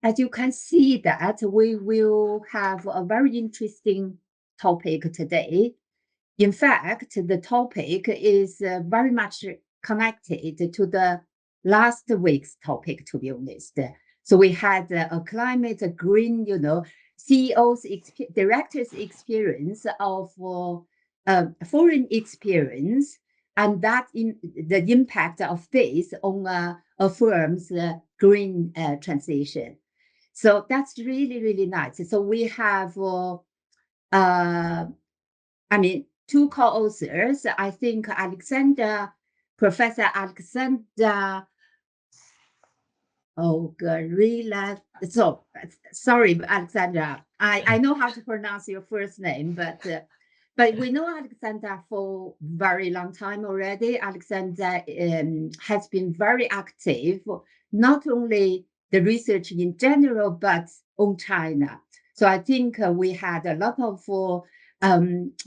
as you can see that we will have a very interesting topic today. In fact, the topic is very much connected to the last week's topic, to be honest. So we had a climate, a green, CEO's director's experience of foreign experience, and that the impact of this on a firm's green transition. So that's really, really nice. So we have, two co-authors. I think Professor Alessandra, Guariglia. So sorry, Alessandra. I know how to pronounce your first name, but we know Alessandra for very long time already. Alessandra has been very active, not only the research in general, but on China. So I think we had a lot of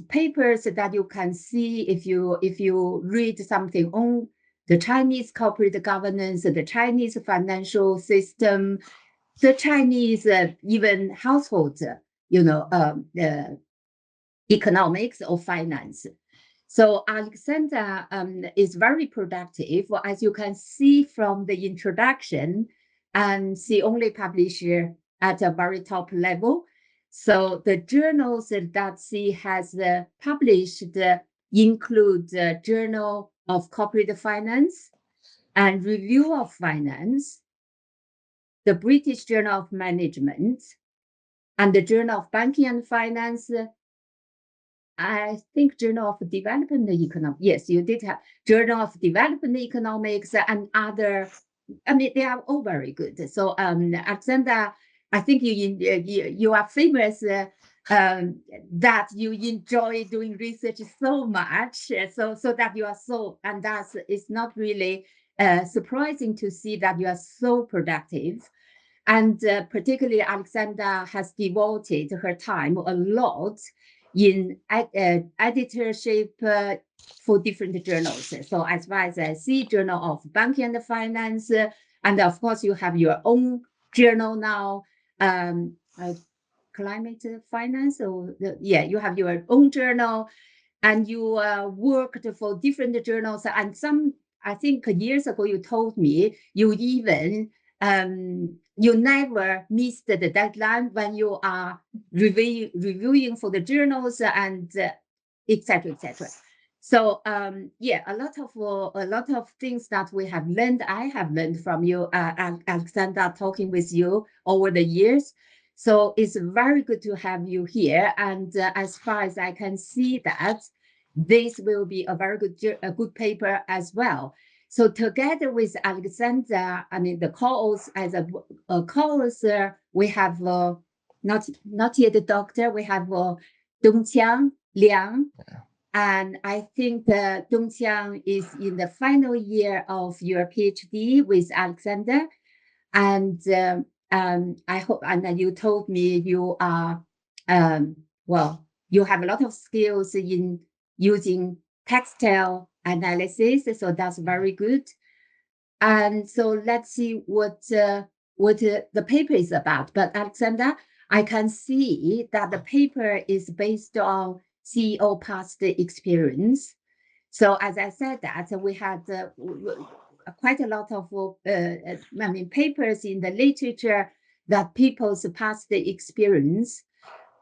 papers that you can see if you read something on the Chinese corporate governance, the Chinese financial system, the Chinese even household, economics or finance. So Alessandra is very productive, as you can see from the introduction, and she only publishes at a very top level. So the journals that she has published include the Journal of Corporate Finance and Review of Finance, the British Journal of Management, and the Journal of Banking and Finance. I think Journal of Development Economics. Yes, you did have Journal of Development Economics and other. They are all very good. So, Alexandra, I think you are famous that you enjoy doing research so much, so that you are so, and that's it's not really surprising to see that you are so productive. And particularly, Alexandra has devoted her time a lot in editorship for different journals. So as far as I see, Journal of Banking and Finance, and of course you have your own journal now, Climate Finance, you have your own journal, and you worked for different journals. And some, I think years ago, you told me you even you never missed the deadline when you are reviewing for the journals and et cetera, et cetera. So a lot of things that we have learned, I have learned from you, Alexandra, talking with you over the years. So it's very good to have you here. And as far as I can see that, this will be a very good paper as well. So together with Alessandra, the co-author, as a co-author, we have not yet a doctor, we have Dongqiang, Liang, and I think Dongqiang is in the final year of your PhD with Alexandra, and I hope, and you told me you are, you have a lot of skills in using textile analysis, so that's very good. And so let's see what the paper is about. But Alexandra, I can see that the paper is based on CEO past experience. So as I said that, we had quite a lot of papers in the literature that people's past experience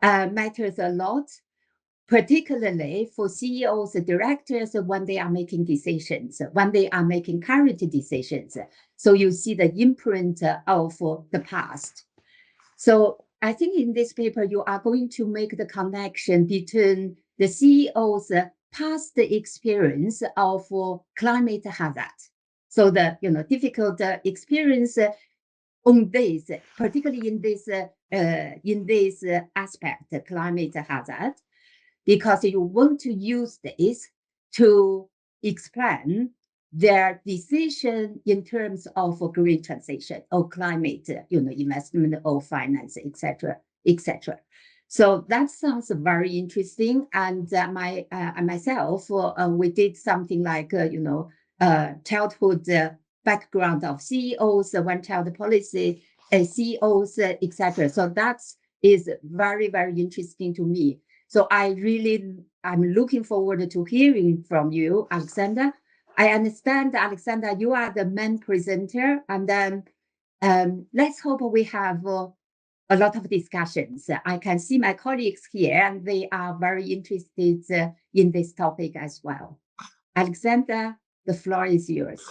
matters a lot, particularly for CEOs, directors, when they are making decisions, when they are making current decisions. So you see the imprint of the past. So I think in this paper, you are going to make the connection between the CEO's past experience of climate hazard. So the difficult experience on this, particularly in this aspect, climate hazard, because you want to use this to explain their decision in terms of green transition or climate, investment or finance, etc., etc. So that sounds very interesting. And myself, we did something like, childhood background of CEOs, one-child policy CEOs, etc. So that is very, very interesting to me. So I'm looking forward to hearing from you, Alessandra. I understand, Alessandra, you are the main presenter, and then let's hope we have a lot of discussions. I can see my colleagues here, and they are very interested in this topic as well. Alessandra, the floor is yours.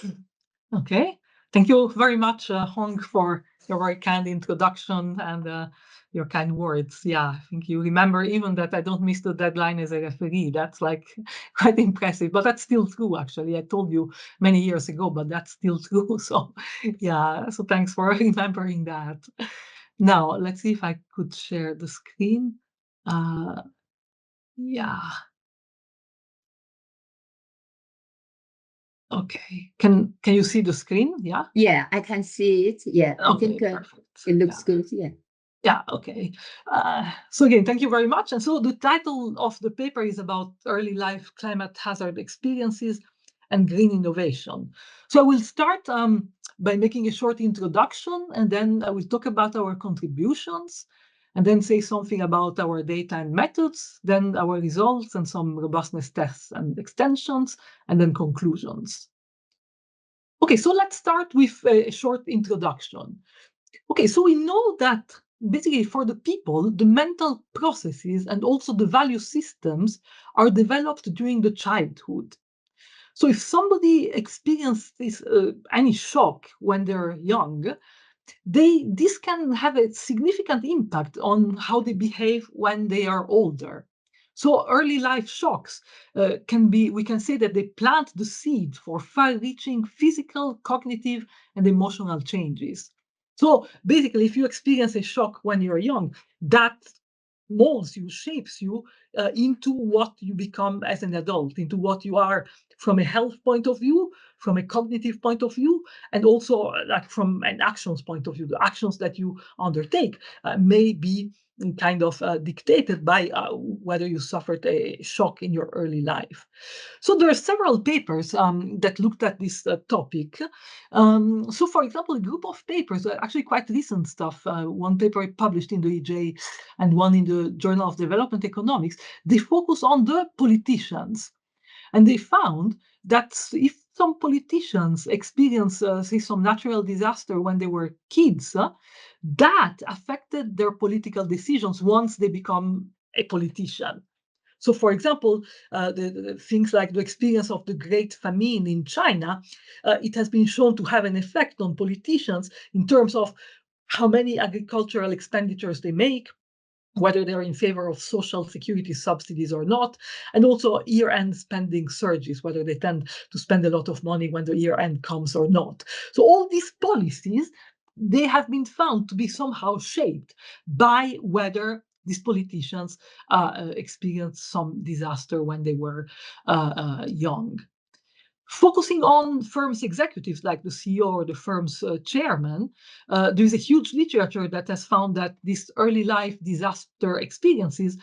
Okay. Thank you very much, Hong, for your very kind introduction and your kind words. Yeah, I think you remember even that I don't miss the deadline as a referee. That's like quite impressive, but that's still true, actually. I told you many years ago, but that's still true. So yeah, so thanks for remembering that. Now, let's see if I could share the screen. Yeah. Okay. Can you see the screen? Yeah. Yeah, I can see it. Yeah, I Okay, think perfect. it looks good. Yeah. Yeah, okay. So again, thank you very much. And so the title of the paper is about early life climate hazard experiences and green innovation. So I will start by making a short introduction, and then I will talk about our contributions, and then say something about our data and methods, then our results and some robustness tests and extensions, and then conclusions. Okay, so let's start with a short introduction. Okay, so we know that basically for the people, the mental processes and also the value systems are developed during the childhood. So if somebody experiences any shock when they're young, this can have a significant impact on how they behave when they are older. So early life shocks we can say that they plant the seed for far-reaching physical, cognitive, and emotional changes. So basically, if you experience a shock when you're young, that molds you, shapes you into what you become as an adult, into what you are from a health point of view, from a cognitive point of view, and also like from an actions point of view. The actions that you undertake may be kind of dictated by whether you suffered a shock in your early life. So there are several papers that looked at this topic. So for example, a group of papers, actually quite recent stuff, one paper published in the EJ and one in the Journal of Development Economics, they focus on the politicians. And they found that if some politicians experience, say, some natural disaster when they were kids, that affected their political decisions once they become a politician. So, for example, the things like the experience of the Great Famine in China, it has been shown to have an effect on politicians in terms of how many agricultural expenditures they make, whether they're in favor of social security subsidies or not, and also year-end spending surges, whether they tend to spend a lot of money when the year-end comes or not. So all these policies, they have been found to be somehow shaped by whether these politicians experienced some disaster when they were young. Focusing on firms' executives like the CEO or the firm's chairman, there is a huge literature that has found that these early life disaster experiences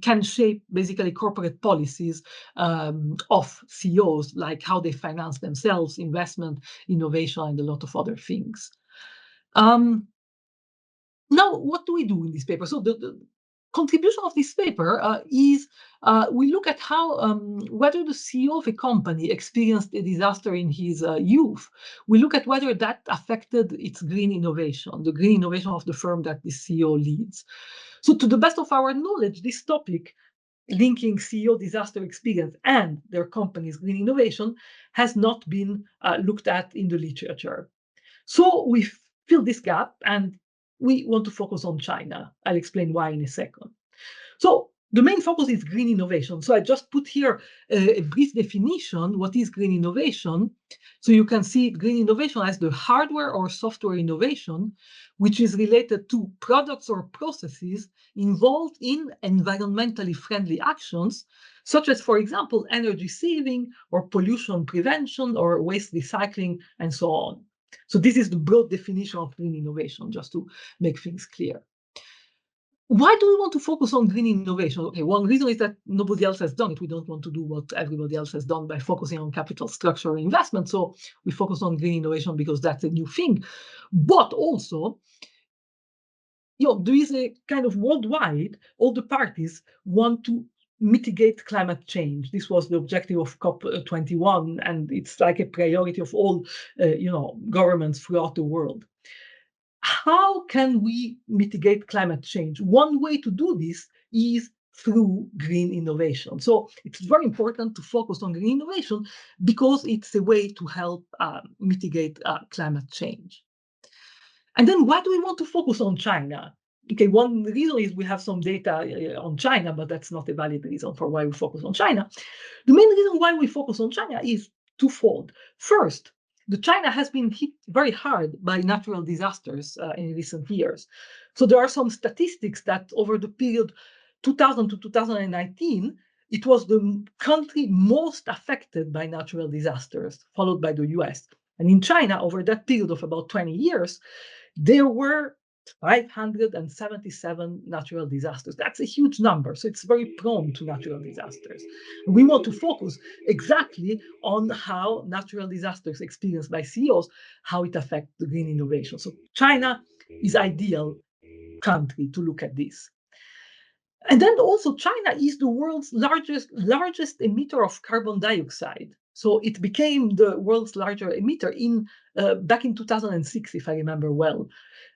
can shape basically corporate policies of CEOs, like how they finance themselves, investment, innovation, and a lot of other things. Now, what do we do in this paper? So the contribution of this paper is we look at how whether the CEO of a company experienced a disaster in his youth. We look at whether that affected its green innovation, the green innovation of the firm that the CEO leads. So to the best of our knowledge, this topic, linking CEO disaster experience and their company's green innovation, has not been looked at in the literature. So we fill this gap and we want to focus on China. I'll explain why in a second. So the main focus is green innovation. So I just put here a brief definition. What is green innovation? So you can see green innovation as the hardware or software innovation, which is related to products or processes involved in environmentally friendly actions, such as, for example, energy saving or pollution prevention or waste recycling and so on. So this is the broad definition of green innovation, just to make things clear. Why do we want to focus on green innovation? Okay, one reason is that nobody else has done it. We don't want to do what everybody else has done by focusing on capital structure and investment. So we focus on green innovation because that's a new thing. But also, there is a kind of worldwide, all the parties want to mitigate climate change. This was the objective of COP21, and it's like a priority of all, governments throughout the world. How can we mitigate climate change? One way to do this is through green innovation. So it's very important to focus on green innovation because it's a way to help mitigate climate change. And then why do we want to focus on China? Okay, one reason is we have some data on China, but that's not a valid reason for why we focus on China. The main reason why we focus on China is twofold. First, China has been hit very hard by natural disasters in recent years. So there are some statistics that over the period 2000 to 2019, it was the country most affected by natural disasters, followed by the US. And in China, over that period of about 20 years, there were 577 natural disasters. That's a huge number. So it's very prone to natural disasters. We want to focus exactly on how natural disasters experienced by CEOs, how it affects the green innovation. So China is ideal country to look at this. And then also China is the world's largest emitter of carbon dioxide. So it became the world's largest emitter back in 2006, if I remember well.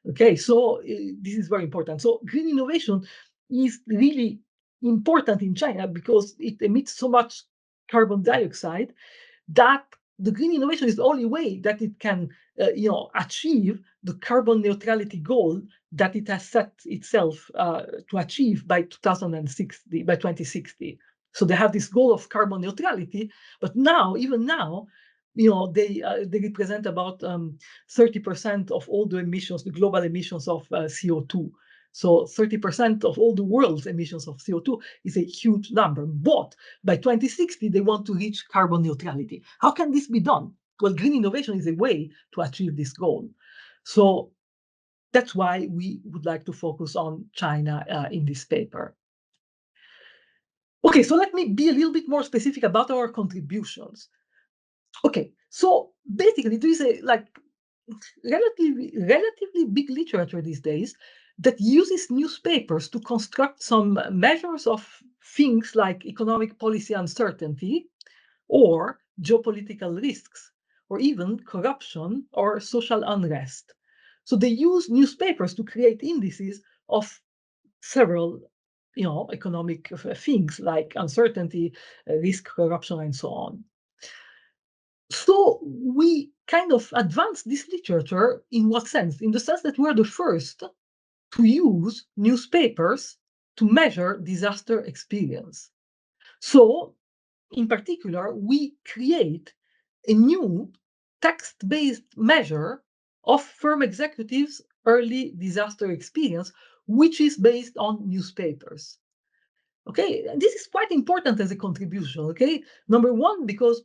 Okay, so this is very important. So green innovation is really important in China because it emits so much carbon dioxide that the green innovation is the only way that it can, achieve the carbon neutrality goal that it has set itself to achieve by 2060. So they have this goal of carbon neutrality, but even now, they represent about 30% of all the emissions, the global emissions of CO2. So 30% of all the world's emissions of CO2 is a huge number. But by 2060, they want to reach carbon neutrality. How can this be done? Well, green innovation is a way to achieve this goal. So that's why we would like to focus on China in this paper. Okay, so let me be a little bit more specific about our contributions. Okay, so basically there is a relatively big literature these days that uses newspapers to construct some measures of things like economic policy uncertainty or geopolitical risks or even corruption or social unrest. So they use newspapers to create indices of several economic things like uncertainty, risk, corruption, and so on. So we kind of advanced this literature in what sense? In the sense that we're the first to use newspapers to measure disaster experience. So in particular, we create a new text-based measure of firm executives' early disaster experience, which is based on newspapers. Okay, this is quite important as a contribution. Okay, number one, because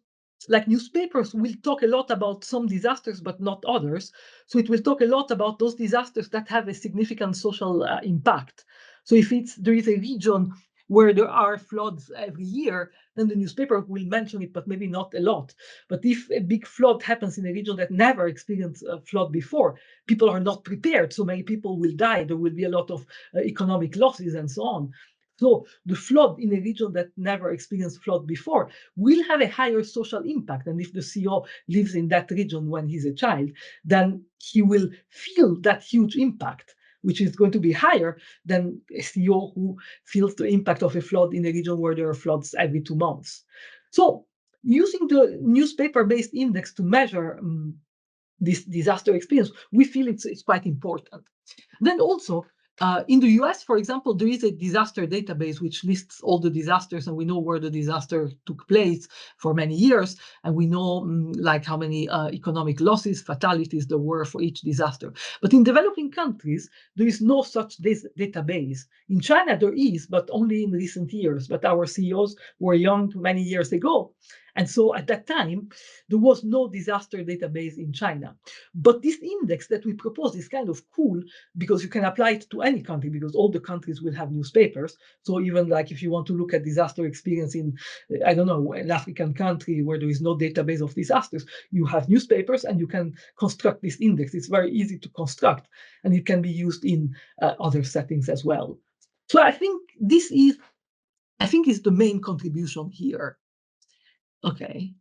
like newspapers will talk a lot about some disasters, but not others. So it will talk a lot about those disasters that have a significant social impact. So if there is a region where there are floods every year, then the newspaper will mention it, but maybe not a lot. But if a big flood happens in a region that never experienced a flood before, people are not prepared. So many people will die. There will be a lot of economic losses and so on. So the flood in a region that never experienced flood before will have a higher social impact. And if the CEO lives in that region when he's a child, then he will feel that huge impact, which is going to be higher than a CEO who feels the impact of a flood in a region where there are floods every 2 months. So using the newspaper-based index to measure this disaster experience, we feel it's quite important. Then also, in the US, for example, there is a disaster database which lists all the disasters, and we know where the disaster took place for many years, and we know like how many economic losses, fatalities there were for each disaster. But in developing countries, there is no such database. In China, there is, but only in recent years. But our CEOs were young many years ago, And so at that time, there was no disaster database in China. But this index that we propose is kind of cool because you can apply it to any country because all the countries will have newspapers. So even like if you want to look at disaster experience in, I don't know, an African country where there is no database of disasters, you have newspapers and you can construct this index. It's very easy to construct and it can be used in other settings as well. So I think this is the main contribution here. Okay.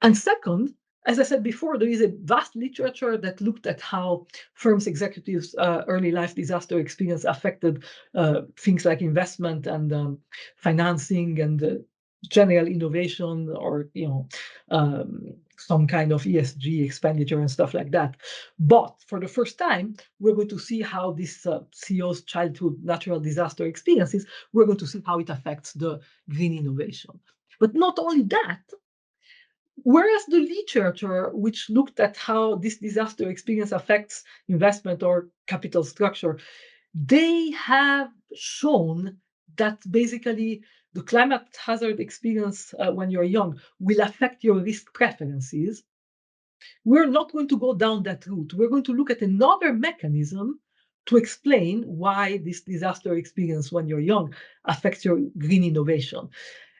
And second, as I said before, there is a vast literature that looked at how firms' executives' early life disaster experience affected things like investment and financing and general innovation, or some kind of ESG expenditure and stuff like that. But for the first time, we're going to see how this CEO's childhood natural disaster experiences, we're going to see how it affects the green innovation. But not only that, whereas the literature which looked at how this disaster experience affects investment or capital structure, they have shown that basically the climate hazard experience when you're young will affect your risk preferences. We're not going to go down that route. We're going to look at another mechanism to explain why this disaster experience when you're young affects your green innovation.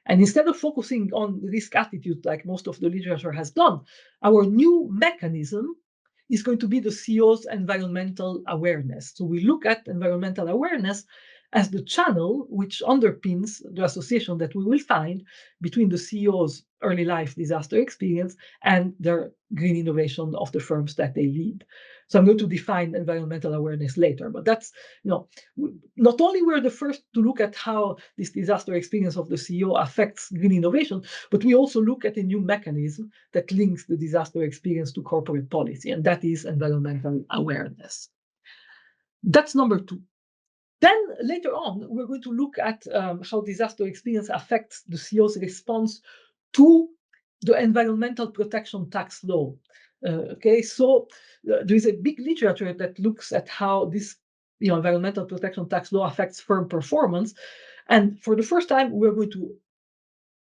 And instead of focusing on risk attitude like most of the literature has done, our new mechanism is going to be the CEO's environmental awareness. So we look at environmental awareness as the channel which underpins the association that we will find between the CEO's early life disaster experience and their green innovation of the firms that they lead. So I'm going to define environmental awareness later, but that's, not only we're the first to look at how this disaster experience of the CEO affects green innovation, but we also look at a new mechanism that links the disaster experience to corporate policy, and that is environmental awareness. That's number two. Then later on, we're going to look at how disaster experience affects the CEO's response to the environmental protection tax law. Okay, so there is a big literature that looks at how this environmental protection tax law affects firm performance. And for the first time, we're going to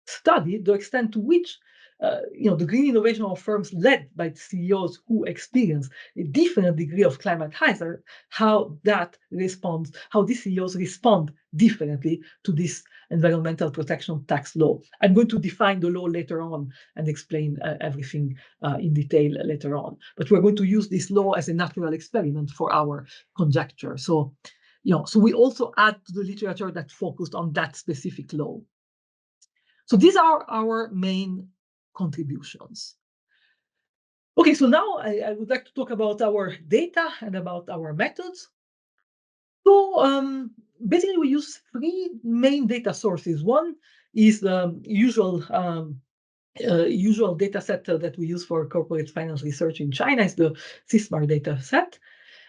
study the extent to which the green innovation of firms led by CEOs who experience a different degree of climate hazard, how these CEOs respond differently to this environmental protection tax law. I'm going to define the law later on and explain everything in detail later on. But we're going to use this law as a natural experiment for our conjecture. So we also add to the literature that focused on that specific law. So these are our main contributions. Okay, so now I would like to talk about our data and about our methods. So basically we use three main data sources. One is the usual data set that we use for corporate finance research in China, is the SISMAR data set.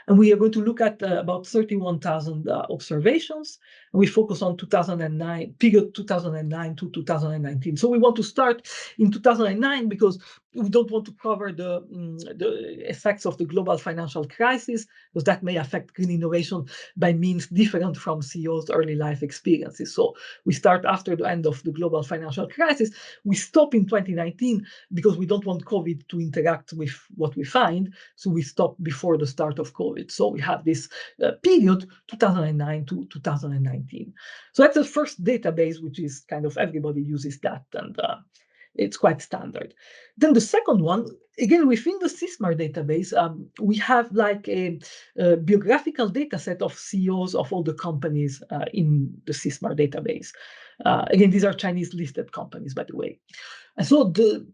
And we are going to look at about 31,000 observations. And we focus on period 2009 to 2019. So we want to start in 2009 because we don't want to cover the effects of the global financial crisis, because that may affect green innovation by means different from CEOs' early life experiences. So we start after the end of the global financial crisis. We stop in 2019 because we don't want COVID to interact with what we find. So we stop before the start of COVID. So we have this period 2009 to 2019. So that's the first database, which is kind of everybody uses that, and it's quite standard. Then the second one, again, within the SISMAR database, we have like a biographical data set of CEOs of all the companies in the SISMAR database. Again, these are Chinese listed companies, by the way. And so the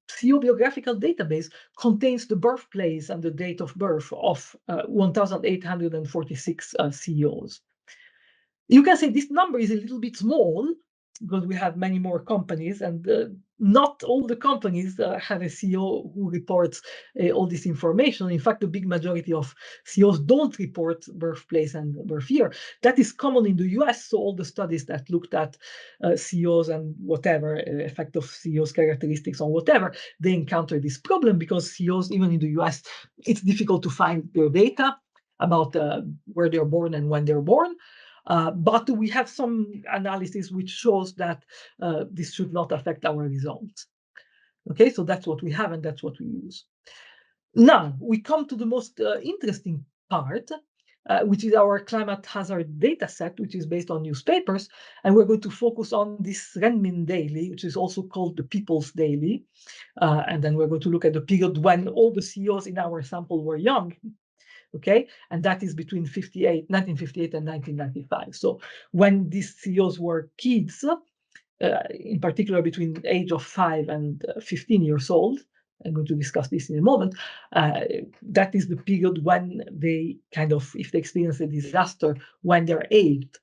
CEO biographical database contains the birthplace and the date of birth of 1,846 CEOs. You can say this number is a little bit small because we have many more companies, and not all the companies have a CEO who reports all this information. In fact, the big majority of CEOs don't report birthplace and birth year. That is common in the US. So all the studies that looked at CEOs and whatever effect of CEOs characteristics on whatever, they encounter this problem because CEOs, even in the US, it's difficult to find their data about where they're born and when they're born. But we have some analysis which shows that this should not affect our results. Okay, so that's what we have and that's what we use. Now we come to the most interesting part, which is our climate hazard data set, which is based on newspapers. And we're going to focus on this Renmin Daily, which is also called the People's Daily. And then we're going to look at the period when all the CEOs in our sample were young. Okay, and that is between 1958 and 1995. So when these CEOs were kids, in particular between the age of 5 and 15 years old, I'm going to discuss this in a moment, that is the period when they kind of, if they experience a disaster, when they're aged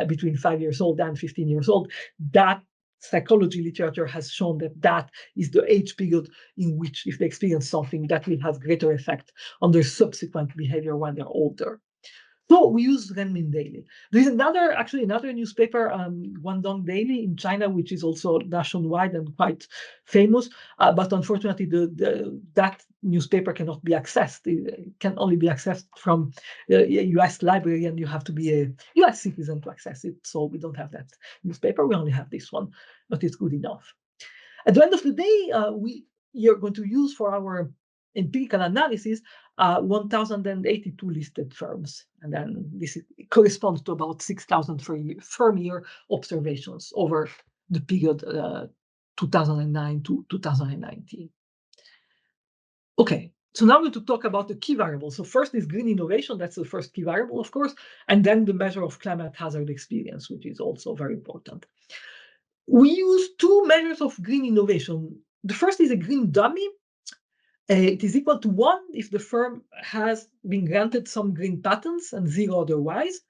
between 5 years old and 15 years old, that psychology literature has shown that that is the age period in which, if they experience something, that will have greater effect on their subsequent behavior when they're older. So we use Renmin Daily. There is another newspaper, Guangdong Daily in China, which is also nationwide and quite famous. But unfortunately, that newspaper cannot be accessed. It can only be accessed from a US library, and you have to be a US citizen to access it. So we don't have that newspaper. We only have this one, but it's good enough. At the end of the day, we are going to use for our empirical analysis 1,082 listed firms, and then this corresponds to about 6,000 firm year observations over the period 2009 to 2019. Okay, so now we're going to talk about the key variables. So first is green innovation, that's the first key variable, of course, and then the measure of climate hazard experience, which is also very important. We use two measures of green innovation. The first is a green dummy. It is equal to 1 if the firm has been granted some green patents and 0 otherwise.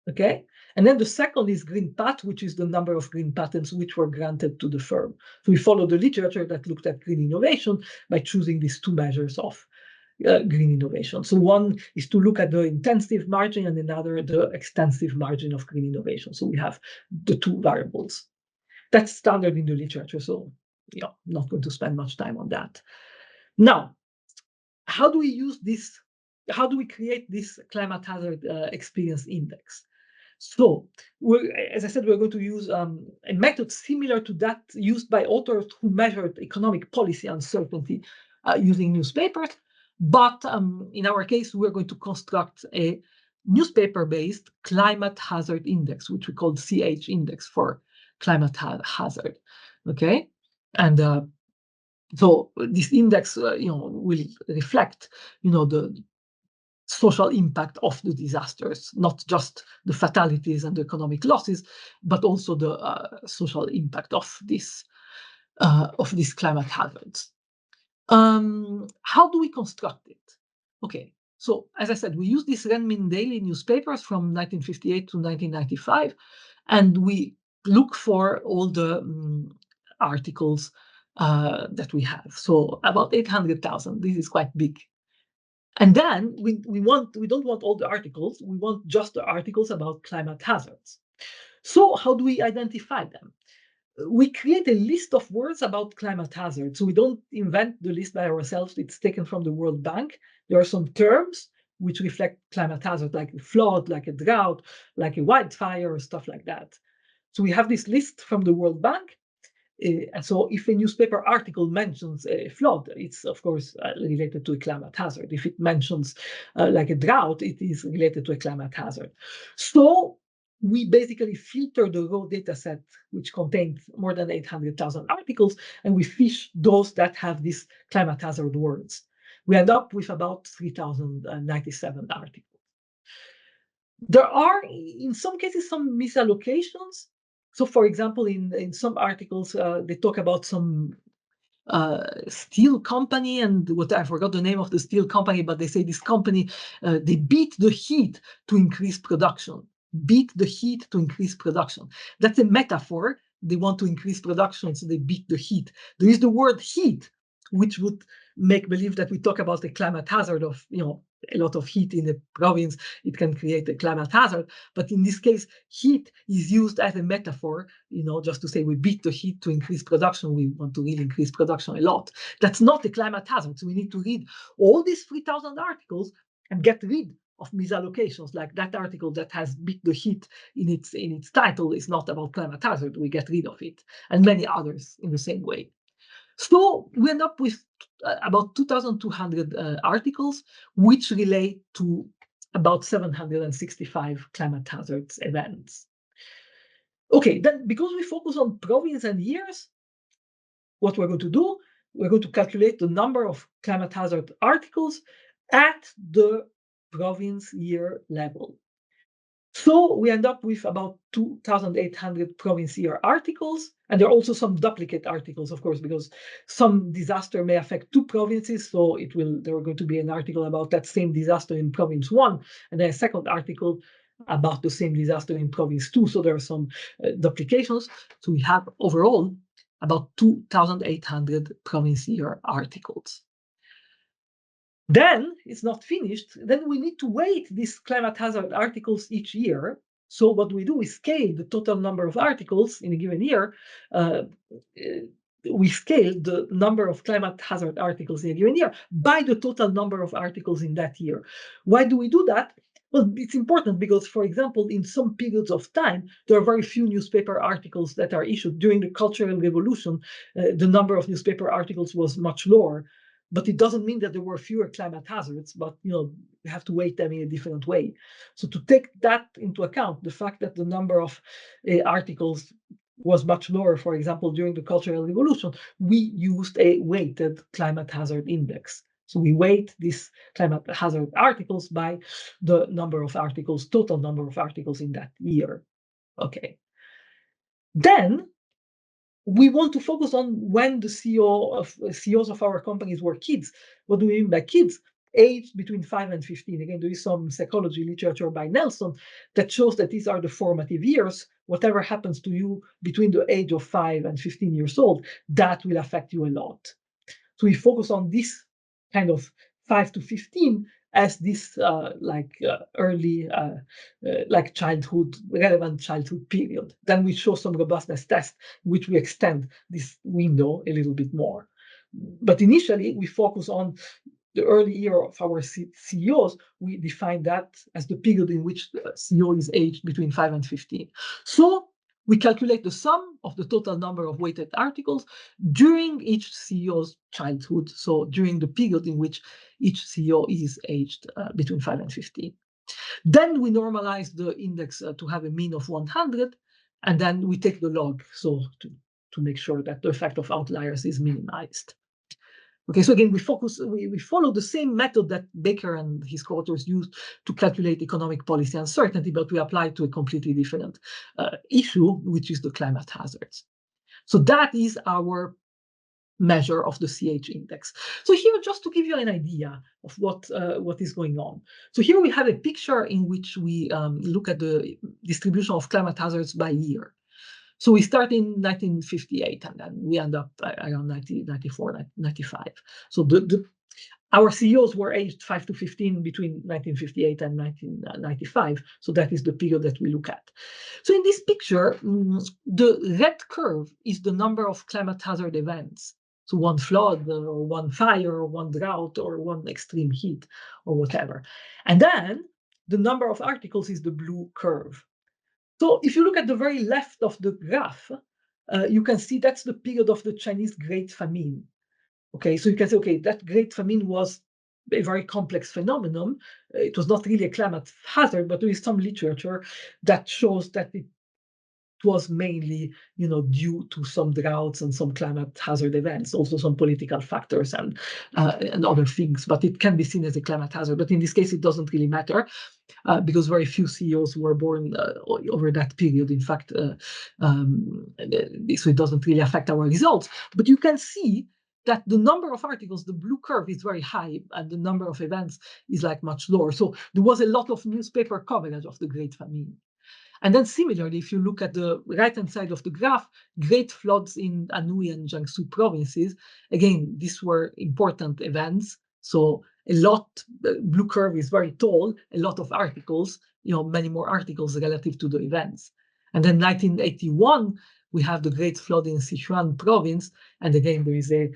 Okay, and then the second is green pat, which is the number of green patents which were granted to the firm. So we follow the literature that looked at green innovation by choosing these two measures of green innovation. So one is to look at the intensive margin and another the extensive margin of green innovation. So we have the two variables. That's standard in the literature, so yeah, I'm not going to spend much time on that. Now, how do we use this? How do we create this climate hazard experience index? So, as I said, we're going to use a method similar to that used by authors who measured economic policy uncertainty using newspapers. But in our case, we're going to construct a newspaper-based climate hazard index, which we call CH index for climate hazard. Okay, and so this index, will reflect, the social impact of the disasters, not just the fatalities and the economic losses, but also the social impact of this climate hazards. How do we construct it? Okay, so as I said, we use these Renmin Daily newspapers from 1958 to 1995, and we look for all the articles that we have. So about 800,000. This is quite big. And then we don't want all the articles. We want just the articles about climate hazards. So how do we identify them? We create a list of words about climate hazards. So we don't invent the list by ourselves. It's taken from the World Bank. There are some terms which reflect climate hazard, like a flood, like a drought, like a wildfire, or stuff like that. So we have this list from the World Bank. And so if a newspaper article mentions a flood, it's of course related to a climate hazard. If it mentions like a drought, it is related to a climate hazard. So we basically filter the raw data set, which contains more than 800,000 articles, and we fish those that have these climate hazard words. We end up with about 3,097 articles. There are, in some cases, some misallocations. So, for example, in some articles, they talk about some steel company, and I forgot the name of the steel company, but they say this company, they beat the heat to increase production. Beat the heat to increase production. That's a metaphor. They want to increase production, so they beat the heat. There is the word heat, which would make believe that we talk about the climate hazard of, a lot of heat in a province, it can create a climate hazard. But in this case, heat is used as a metaphor, just to say we beat the heat to increase production. We want to really increase production a lot. That's not a climate hazard. So we need to read all these 3,000 articles and get rid of misallocations, like that article that has beat the heat in its title is not about climate hazard, we get rid of it, and many others in the same way. So we end up with about 2,200 articles, which relate to about 765 climate hazards events. Okay, then because we focus on province and years, what we're going to do, we're going to calculate the number of climate hazard articles at the province year level. So we end up with about 2,800 province year articles, and there are also some duplicate articles, of course, because some disaster may affect two provinces. So there are going to be an article about that same disaster in province 1, and then a second article about the same disaster in province 2. So there are some duplications. So we have overall about 2,800 province year articles. Then it's not finished. Then we need to weight these climate hazard articles each year. So what we do is scale the total number of articles in a given year. We scale the number of climate hazard articles in a given year by the total number of articles in that year. Why do we do that? Well, it's important because, for example, in some periods of time, there are very few newspaper articles that are issued. During the Cultural Revolution, the number of newspaper articles was much lower. But it doesn't mean that there were fewer climate hazards, but you have to weight them in a different way. So to take that into account, the fact that the number of articles was much lower, for example, during the Cultural Revolution, we used a weighted climate hazard index. So we weight these climate hazard articles by the number of articles, total number of articles in that year. Okay. Then we want to focus on when the CEOs of our companies were kids. What do we mean by kids? Aged between 5 and 15. Again, there is some psychology literature by Nelson that shows that these are the formative years. Whatever happens to you between the age of 5 and 15 years old, that will affect you a lot. So we focus on this kind of 5 to 15 as this early childhood, relevant childhood period. Then we show some robustness tests, which we extend this window a little bit more. But initially, we focus on the early year of our CEOs. We define that as the period in which the CEO is aged between 5 and 15. So we calculate the sum of the total number of weighted articles during each CEO's childhood, so during the period in which each CEO is aged between 5 and 15. Then we normalize the index to have a mean of 100, and then we take the log, so to make sure that the effect of outliers is minimized. Okay, so again, we follow the same method that Baker and his co-authors used to calculate economic policy uncertainty, but we apply it to a completely different issue, which is the climate hazards. So that is our measure of the CH index. So here, just to give you an idea of what is going on. So here we have a picture in which we look at the distribution of climate hazards by year. So we start in 1958, and then we end up around 1994, 95. So our CEOs were aged 5 to 15 between 1958 and 1995. So that is the period that we look at. So in this picture, the red curve is the number of climate hazard events. So one flood, or one fire, or one drought, or one extreme heat, or whatever. And then the number of articles is the blue curve. So if you look at the very left of the graph, you can see that's the period of the Chinese Great Famine. Okay, so you can say, okay, that Great Famine was a very complex phenomenon. It was not really a climate hazard, but there is some literature that shows that it was mainly, due to some droughts and some climate hazard events, also some political factors and other things. But it can be seen as a climate hazard. But in this case, it doesn't really matter. Because very few CEOs were born over that period. In fact, so it doesn't really affect our results. But you can see that the number of articles, the blue curve, is very high, and the number of events is much lower. So there was a lot of newspaper coverage of the Great Famine. And then similarly, if you look at the right-hand side of the graph, great floods in Anhui and Jiangsu provinces, again, these were important events. So a lot, the blue curve is very tall, a lot of articles, many more articles relative to the events. And then 1981, we have the great flood in Sichuan province. And again, there is a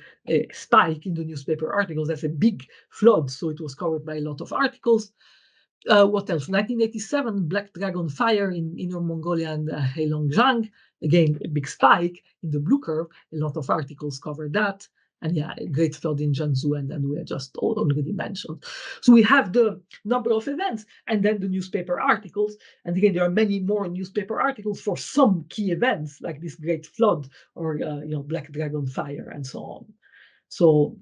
spike in the newspaper articles. That's a big flood, so it was covered by a lot of articles. What else? 1987, Black Dragon fire in Inner Mongolia and Heilongjiang. Again, a big spike in the blue curve. A lot of articles cover that. And yeah, a great flood in Jiangsu and we just already mentioned. So we have the number of events and then the newspaper articles. And again, there are many more newspaper articles for some key events like this great flood or Black Dragon fire and so on. So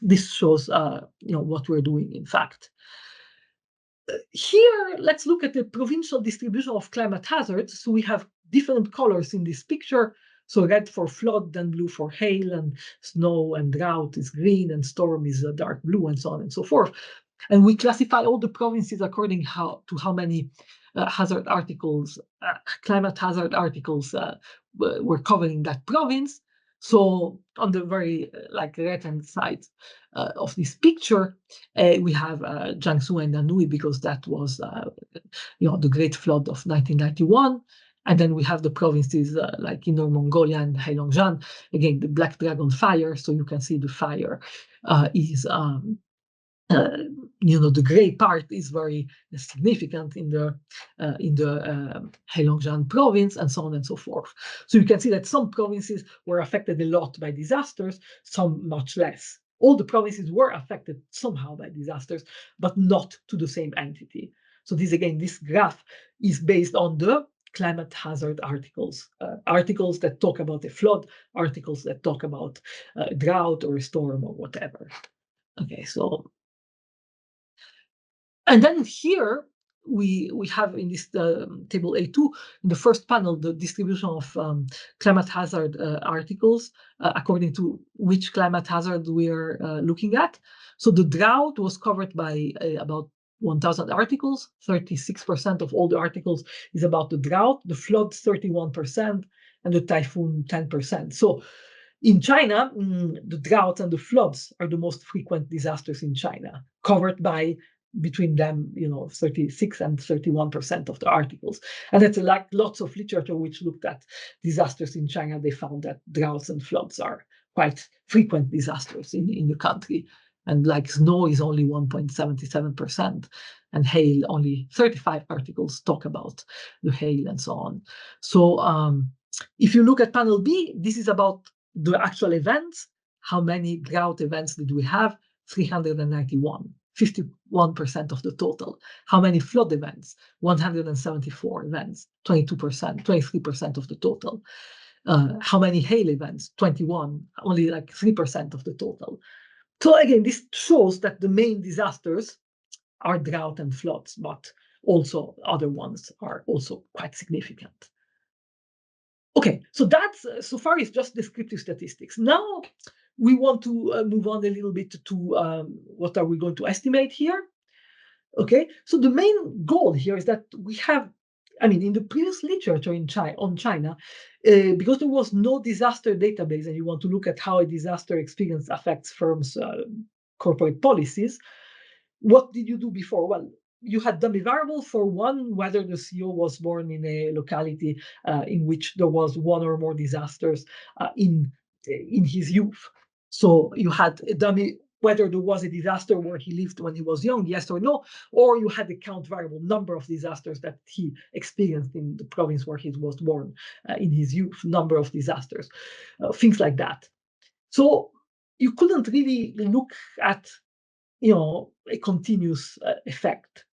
this shows what we're doing, in fact. Here, let's look at the provincial distribution of climate hazards. So we have different colors in this picture. So red for flood, then blue for hail, and snow and drought is green, and storm is dark blue, and so on and so forth. And we classify all the provinces according to how many hazard articles, climate hazard articles were covering that province. So on the very right-hand side of this picture, we have Jiangsu and Anhui because that was the great flood of 1991. And then we have the provinces like Inner Mongolia and Heilongjiang. Again, the Black Dragon fire. So you can see the fire is the gray part is very significant in the Heilongjiang province, and so on and so forth. So you can see that some provinces were affected a lot by disasters, some much less. All the provinces were affected somehow by disasters, but not to the same entity. So this graph is based on the climate hazard articles, articles that talk about a flood, articles that talk about drought or a storm or whatever. Okay, so. And then here we have in this table A2, in the first panel, the distribution of climate hazard articles according to which climate hazard we are looking at. So the drought was covered by about 1,000 articles. 36% of all the articles is about the drought, the flood 31%, and the typhoon 10%. So in China, the drought and the floods are the most frequent disasters in China, covered by between them, 36 and 31% of the articles. And that's like lots of literature which looked at disasters in China. They found that droughts and floods are quite frequent disasters in the country. And like snow is only 1.77%, and hail, only 35 articles talk about the hail and so on. So if you look at panel B, this is about the actual events. How many drought events did we have? 391. 51% of the total. How many flood events? 174 events, 22%, 23% of the total. How many hail events? 21, only 3% of the total. So again, this shows that the main disasters are drought and floods, but also other ones are also quite significant. Okay, so that's so far is just descriptive statistics. Now we want to move on a little bit to what are we going to estimate here. Okay, so the main goal here is that we have, in the previous literature on China, because there was no disaster database and you want to look at how a disaster experience affects firms' corporate policies, what did you do before? Well, you had dummy variable for one, whether the CEO was born in a locality in which there was one or more disasters in his youth. So you had a dummy whether there was a disaster where he lived when he was young, yes or no, or you had a count variable number of disasters that he experienced in the province where he was born in his youth, number of disasters, things like that. So you couldn't really look at a continuous effect,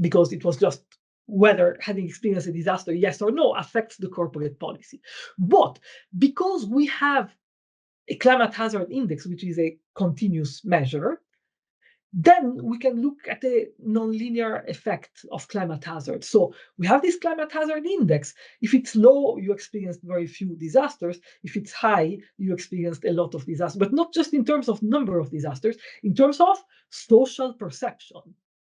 because it was just whether having experienced a disaster, yes or no, affects the corporate policy. But because we have a climate hazard index, which is a continuous measure, then we can look at a nonlinear effect of climate hazard. So we have this climate hazard index. If it's low, you experienced very few disasters. If it's high, you experienced a lot of disasters, but not just in terms of number of disasters, in terms of social perception.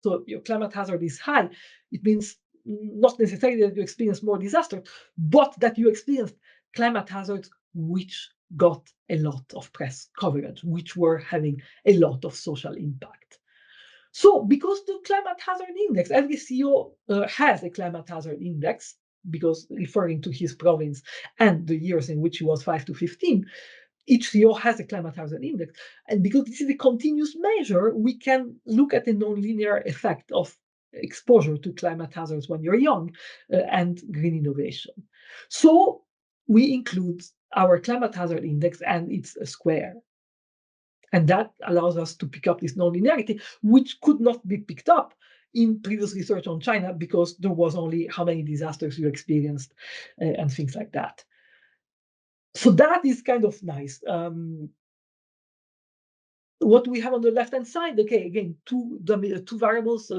So your climate hazard is high. It means not necessarily that you experience more disasters, but that you experienced climate hazards which got a lot of press coverage, which were having a lot of social impact. So because the climate hazard index, every CEO has a climate hazard index, because referring to his province and the years in which he was 5 to 15, each CEO has a climate hazard index. And because this is a continuous measure, we can look at a nonlinear effect of exposure to climate hazards when you're young, and green innovation. So we include our climate hazard index, and it's a square. And that allows us to pick up this nonlinearity, which could not be picked up in previous research on China because there was only how many disasters you experienced and things like that. So that is kind of nice. What we have on the left-hand side, okay, again, two variables,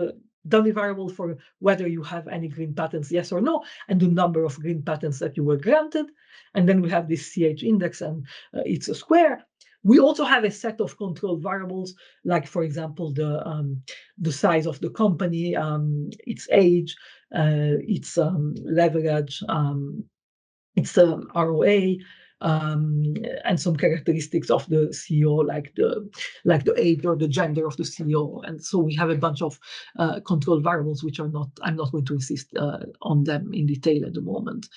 dummy variable for whether you have any green patents, yes or no, and the number of green patents that you were granted. And then we have this CH index, and it's a square. We also have a set of control variables, like, for example, the size of the company, its age, its leverage, its ROA, and some characteristics of the CEO, like the age or the gender of the CEO. And so we have a bunch of control variables, which I'm not going to insist on them in detail at the moment.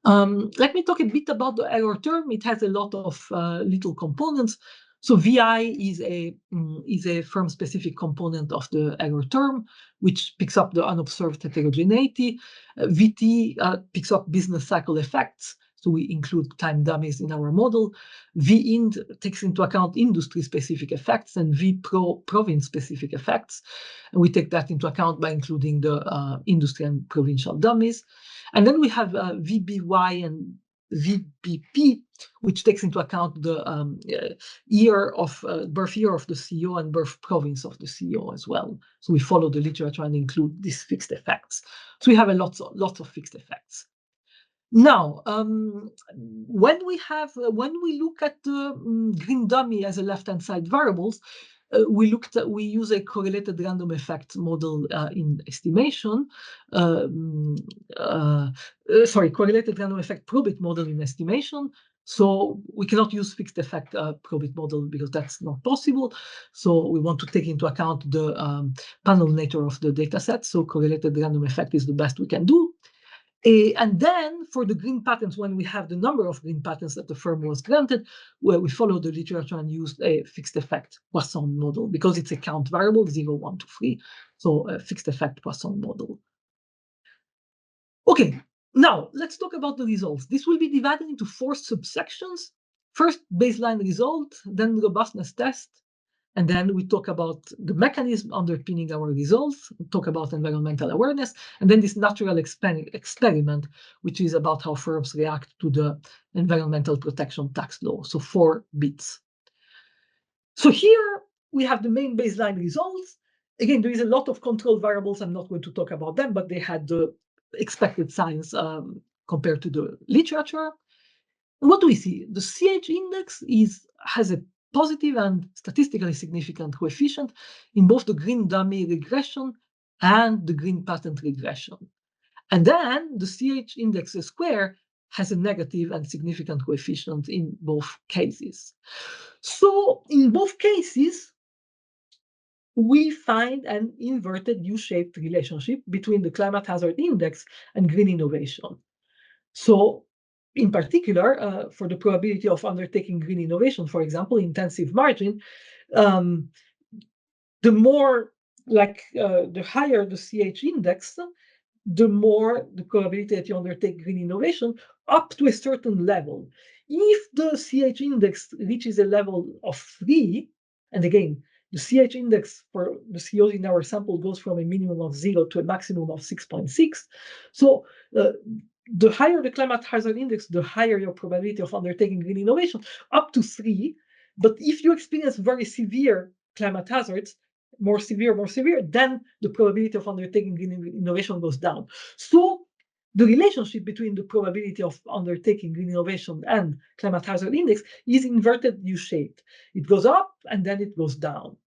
Let me talk a bit about the error term. It has a lot of little components. So VI is a firm-specific component of the error term, which picks up the unobserved heterogeneity. VT picks up business cycle effects. So we include time dummies in our model. VIND takes into account industry-specific effects, and VPRO province-specific effects. And we take that into account by including the industry and provincial dummies. And then we have VBY and VBP, which takes into account the birth year of the CEO and birth province of the CEO as well. So we follow the literature and include these fixed effects. So we have lots of fixed effects. Now, when we look at the green dummy as a left-hand side variables, we use a correlated random effect model in estimation. Correlated random effect probit model in estimation. So we cannot use fixed effect probit model because that's not possible. So we want to take into account the panel nature of the data set. So correlated random effect is the best we can do. And then for the green patents, when we have the number of green patents that the firm was granted, where we follow the literature and used a fixed effect Poisson model because it's a count variable 0, 1, 2, 3. So a fixed effect Poisson model. Okay, now let's talk about the results. This will be divided into 4 subsections. First, baseline result, then robustness test, and then we talk about the mechanism underpinning our results, we talk about environmental awareness, and then this natural experiment, which is about how firms react to the environmental protection tax law. So 4 bits. So here we have the main baseline results. Again, there is a lot of control variables. I'm not going to talk about them, but they had the expected signs compared to the literature. And what do we see? The CH index has a positive and statistically significant coefficient in both the green dummy regression and the green patent regression. And then the CH index square has a negative and significant coefficient in both cases. So in both cases, we find an inverted U-shaped relationship between the climate hazard index and green innovation. So in particular, for the probability of undertaking green innovation, for example, intensive margin, the higher the CH index, the more the probability that you undertake green innovation up to a certain level. If the CH index reaches a level of 3, and again, the CH index for the CEOs in our sample goes from a minimum of 0 to a maximum of 6.6. So the higher the climate hazard index, the higher your probability of undertaking green innovation, up to 3. But if you experience very severe climate hazards, more severe, then the probability of undertaking green innovation goes down. So the relationship between the probability of undertaking green innovation and climate hazard index is inverted U-shaped. It goes up and then it goes down.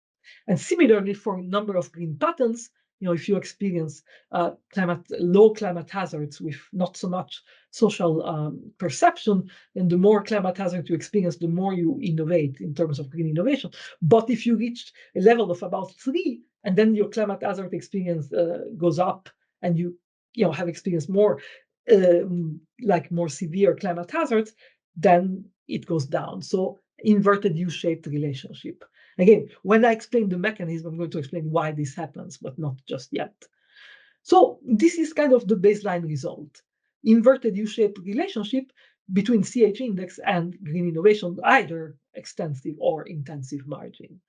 And similarly, for a number of green patents, if you experience low climate hazards with not so much social perception, then the more climate hazards you experience, the more you innovate in terms of green innovation. But if you reach a level of about 3, and then your climate hazard experience goes up, and you have experienced more more severe climate hazards, then it goes down. So inverted U-shaped relationship. Again, when I explain the mechanism, I'm going to explain why this happens, but not just yet. So this is kind of the baseline result. Inverted U-shaped relationship between CH index and green innovation, either extensive or intensive margin.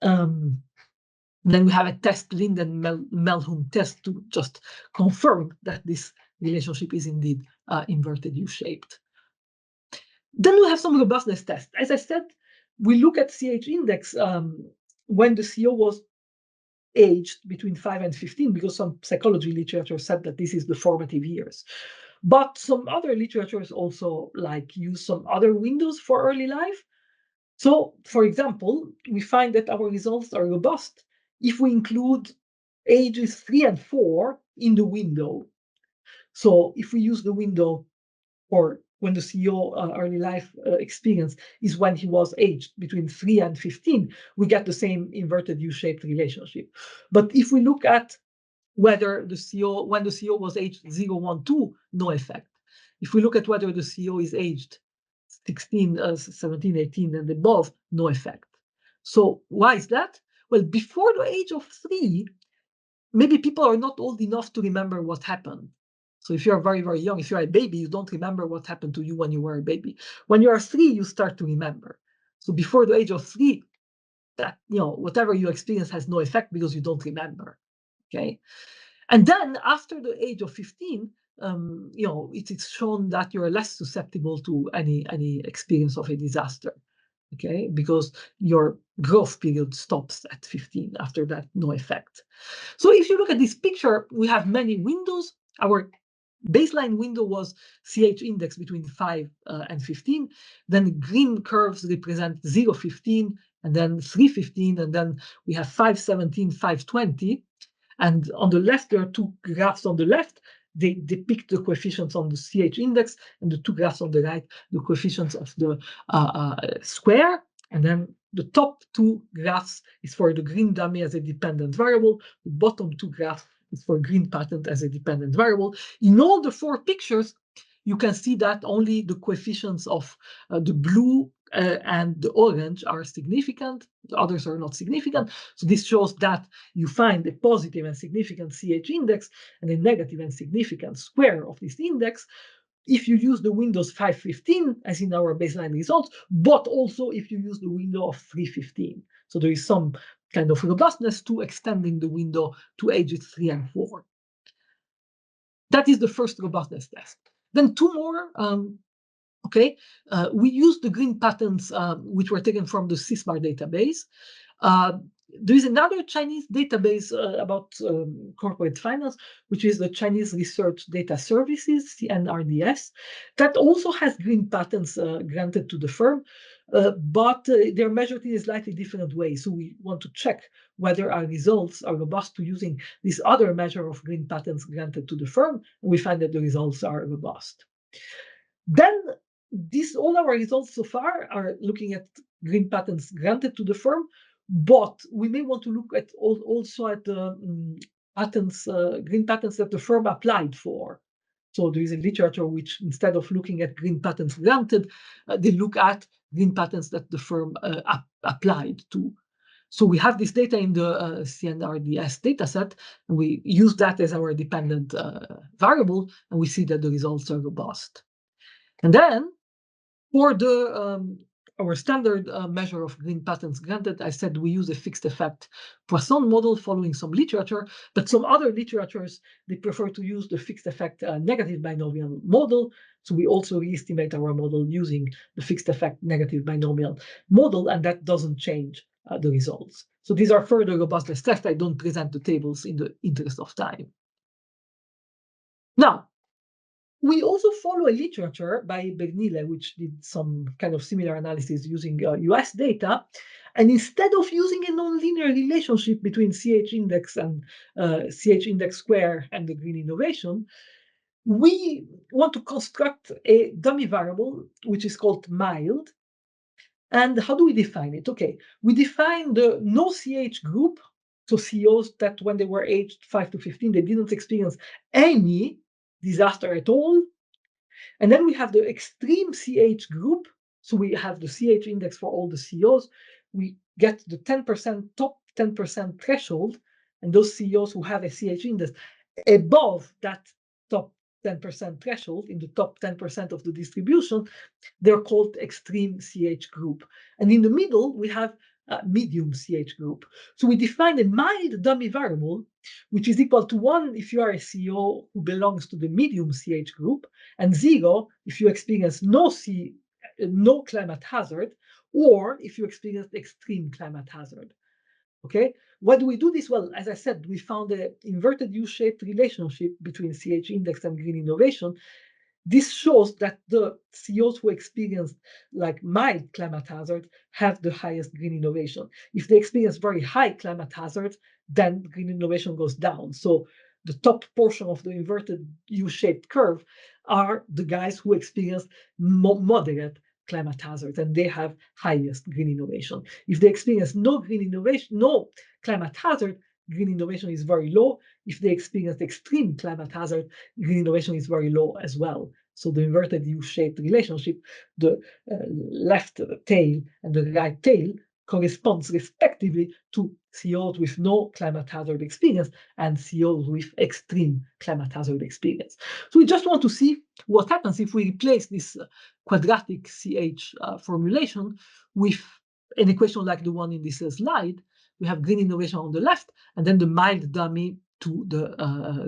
Then we have a test, Lind and Melhun test, to just confirm that this relationship is indeed inverted U-shaped. Then we have some robustness tests. As I said, we look at CH index when the CO was aged between 5 and 15, because some psychology literature said that this is the formative years. But some other literatures also use some other windows for early life. So, for example, we find that our results are robust if we include ages 3 and 4 in the window. So if we use the window for when the CEO early life experience is when he was aged between 3 and 15, we get the same inverted U-shaped relationship. But if we look at whether the CEO, when the CEO was aged 0, 1, 2, no effect. If we look at whether the CEO is aged 16, 17, 18 and above, no effect. So why is that? Well, before the age of 3, maybe people are not old enough to remember what happened. So if you're very, very young, if you're a baby, you don't remember what happened to you when you were a baby. When you are 3, you start to remember. So before the age of 3, that, whatever you experience has no effect because you don't remember. Okay. And then after the age of 15, it is shown that you're less susceptible to any experience of a disaster. Okay, because your growth period stops at 15. After that, no effect. So if you look at this picture, we have many windows. Our baseline window was CH index between 5 and 15. Then green curves represent 0, 15, and then 3, 15, and then we have 5, 17, 5, 20. And on the left, there are two graphs on the left. They depict the coefficients on the CH index, and the two graphs on the right, the coefficients of the square. And then the top two graphs is for the green dummy as a dependent variable. The bottom two graphs is for green patent as a dependent variable. In all the 4 pictures, you can see that only the coefficients of the blue and the orange are significant. The others are not significant. So this shows that you find a positive and significant CH index and a negative and significant square of this index if you use the windows 515, as in our baseline results, but also if you use the window of 315. So there is some kind of robustness to extending the window to ages 3 and 4. That is the first robustness test. Then 2 more. We used the green patterns which were taken from the SISMAR database. There is another Chinese database about corporate finance, which is the Chinese Research Data Services, CNRDS, that also has green patents granted to the firm, but they're measured in a slightly different way. So we want to check whether our results are robust to using this other measure of green patents granted to the firm, and we find that the results are robust. Then all our results so far are looking at green patents granted to the firm, but we may want to look at also at the green patents that the firm applied for. So there is a literature which, instead of looking at green patents granted, they look at green patents that the firm applied to. So we have this data in the CNRDS dataset, and we use that as our dependent variable, and we see that the results are robust. And then for our standard measure of green patents granted, I said we use a fixed effect Poisson model following some literature, but some other literatures, they prefer to use the fixed effect negative binomial model. So we also re-estimate our model using the fixed effect negative binomial model, and that doesn't change the results. So these are further robustness tests. I don't present the tables in the interest of time. Now, we also follow a literature by Bernile, which did some kind of similar analysis using US data. And instead of using a nonlinear relationship between CH index and CH index square and the green innovation, we want to construct a dummy variable, which is called mild. And how do we define it? Okay, we define the no CH group, so CEOs that when they were aged 5 to 15, they didn't experience any disaster at all. And then we have the extreme CH group. So we have the CH index for all the CEOs. We get the 10% top 10% threshold. And those CEOs who have a CH index above that top 10% threshold, in the top 10% of the distribution, they're called extreme CH group. And in the middle, we have a medium CH group. So we define a mild dummy variable, which is equal to 1 if you are a CEO who belongs to the medium CH group, and 0 if you experience no climate hazard, or if you experience extreme climate hazard. Okay, why do we do this? Well, as I said, we found an inverted U-shaped relationship between CH index and green innovation. This shows that the CEOs who experience like mild climate hazard have the highest green innovation. If they experience very high climate hazard, then green innovation goes down. So the top portion of the inverted U-shaped curve are the guys who experience moderate climate hazard, and they have highest green innovation. If they experience no green innovation, no climate hazard, green innovation is very low. If they experience extreme climate hazard, green innovation is very low as well. So the inverted U-shaped relationship, the left tail and the right tail, corresponds respectively to CEOs with no climate hazard experience and CEOs with extreme climate hazard experience. So we just want to see what happens if we replace this quadratic CH formulation with an equation like the one in this slide. We have green innovation on the left, and then the mild dummy to the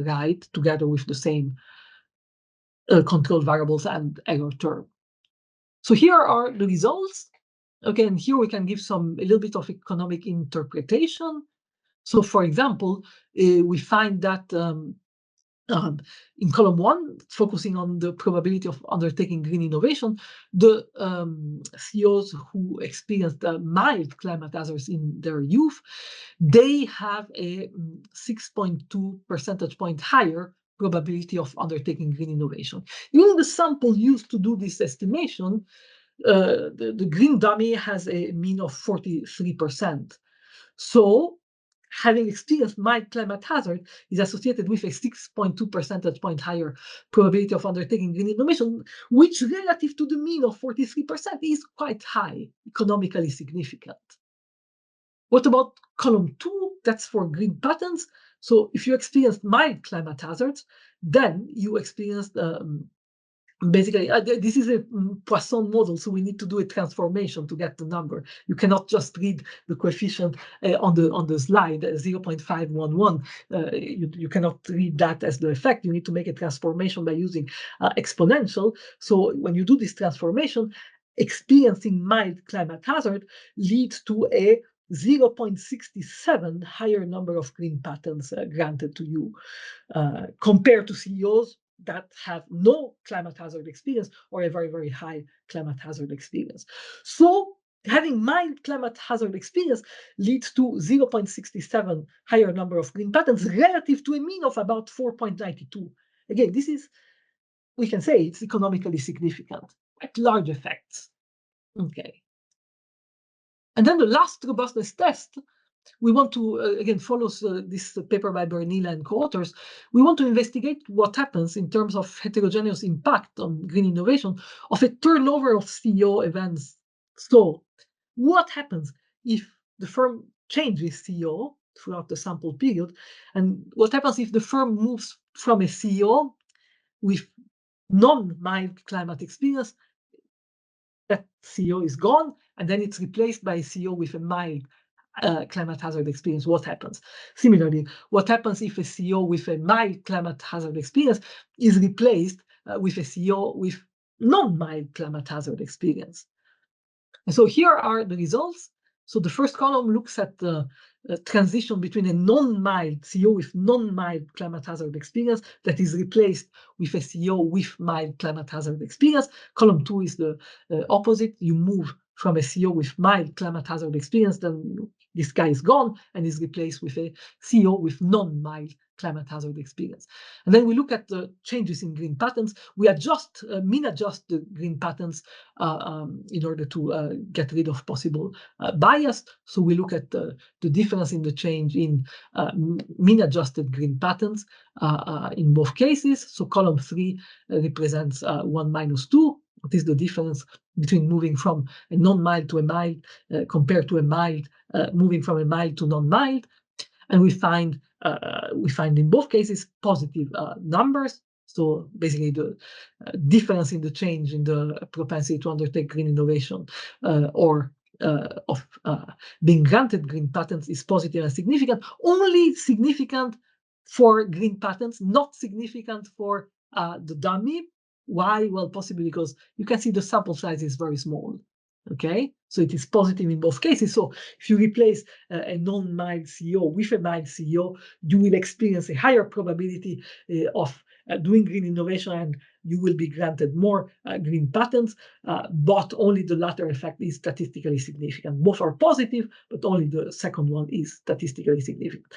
right, together with the same control variables and error term. So here are the results. Again, here we can give a little bit of economic interpretation. So for example, we find that in column 1, focusing on the probability of undertaking green innovation, the CEOs who experienced mild climate hazards in their youth, they have a 6.2 percentage point higher probability of undertaking green innovation. Using the sample used to do this estimation, the green dummy has a mean of 43%. So having experienced mild climate hazard is associated with a 6.2 percentage point higher probability of undertaking green innovation, which relative to the mean of 43% is quite high, economically significant. What about column 2? That's for green patterns. So if you experienced mild climate hazards, then you experienced basically, this is a Poisson model, so we need to do a transformation to get the number. You cannot just read the coefficient on the slide, 0.511. You cannot read that as the effect. You need to make a transformation by using exponential. So when you do this transformation, experiencing mild climate hazard leads to a 0.67 higher number of green patterns granted to you compared to CEOs that have no climate hazard experience or a very, very high climate hazard experience. So having mild climate hazard experience leads to 0.67 higher number of green patterns relative to a mean of about 4.92. Again, this is, we can say it's economically significant, quite large effects. Okay. And then the last robustness test, we want to, again, follows this paper by Guariglia and co-authors. We want to investigate what happens in terms of heterogeneous impact on green innovation of a turnover of CEO events. So what happens if the firm changes CEO throughout the sample period? And what happens if the firm moves from a CEO with non-mild climate experience, that CEO is gone, and then it's replaced by a CEO with a mild climate hazard experience? What happens? Similarly, what happens if a CEO with a mild climate hazard experience is replaced with a CEO with non-mild climate hazard experience? And so here are the results. So the first column looks at the transition between a non-mild CEO with non-mild climate hazard experience that is replaced with a CEO with mild climate hazard experience. Column 2 is the opposite. You move from a CEO with mild climate hazard experience, then this guy is gone and is replaced with a CEO with non-mild climate hazard experience. And then we look at the changes in green patterns. We adjust, mean adjust the green patterns in order to get rid of possible bias. So we look at the difference in the change in mean adjusted green patterns in both cases. So column 3 represents 1 minus 2. What is the difference between moving from a non-mild to a mild compared to a mild, moving from a mild to non-mild? And we find in both cases positive numbers. So basically, the difference in the change in the propensity to undertake green innovation or of being granted green patents is positive and significant. Only significant for green patents, not significant for the dummy. Why? Well, possibly because you can see the sample size is very small. Okay, so it is positive in both cases. So if you replace a non-mild CEO with a mild CEO, you will experience a higher probability of doing green innovation, and you will be granted more green patents, but only the latter effect is statistically significant. Both are positive, but only the second one is statistically significant.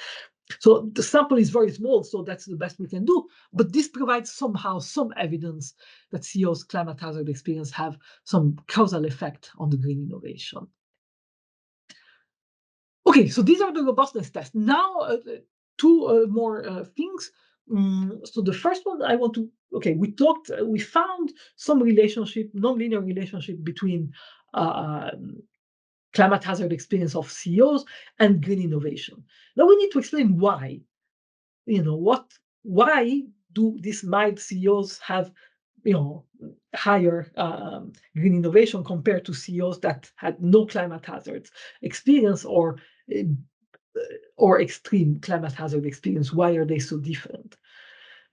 So the sample is very small, so that's the best we can do. But this provides somehow some evidence that CEO's climate hazard experience have some causal effect on the green innovation. Okay, so these are the robustness tests. Now, two more things. So the first one I want to, okay, we found some relationship, non-linear relationship between climate hazard experience of CEOs and green innovation. Now we need to explain why. Why do these mild CEOs have, higher green innovation compared to CEOs that had no climate hazards experience or extreme climate hazard experience? Why are they so different?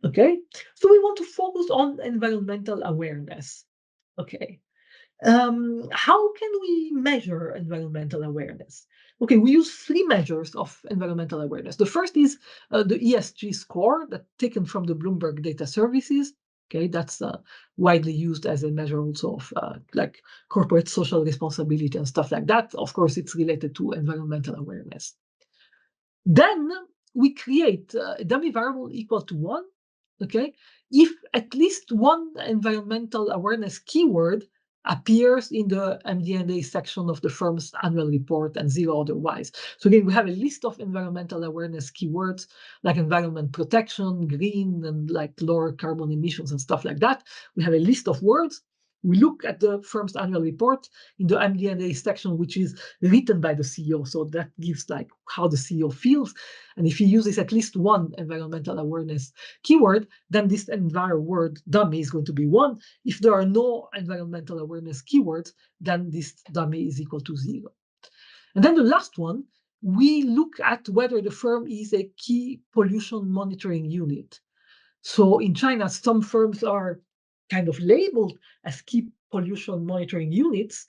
Okay, so we want to focus on environmental awareness. Okay, how can we measure environmental awareness? Okay, we use three measures of environmental awareness. The first is the ESG score that's taken from the Bloomberg Data Services. Okay, that's widely used as a measure also of like corporate social responsibility and stuff like that. Of course, it's related to environmental awareness. Then we create a dummy variable equal to 1. Okay, if at least one environmental awareness keyword appears in the MD&A section of the firm's annual report and 0 otherwise. So again, we have a list of environmental awareness keywords like environment protection, green, and like lower carbon emissions and stuff like that. We have a list of words. We look at the firm's annual report in the MD&A section, which is written by the CEO. So that gives like how the CEO feels. And if he uses at least one environmental awareness keyword, then this enviro word dummy is going to be 1. If there are no environmental awareness keywords, then this dummy is equal to 0. And then the last one, we look at whether the firm is a key pollution monitoring unit. So in China, some firms are kind of labeled as key pollution monitoring units,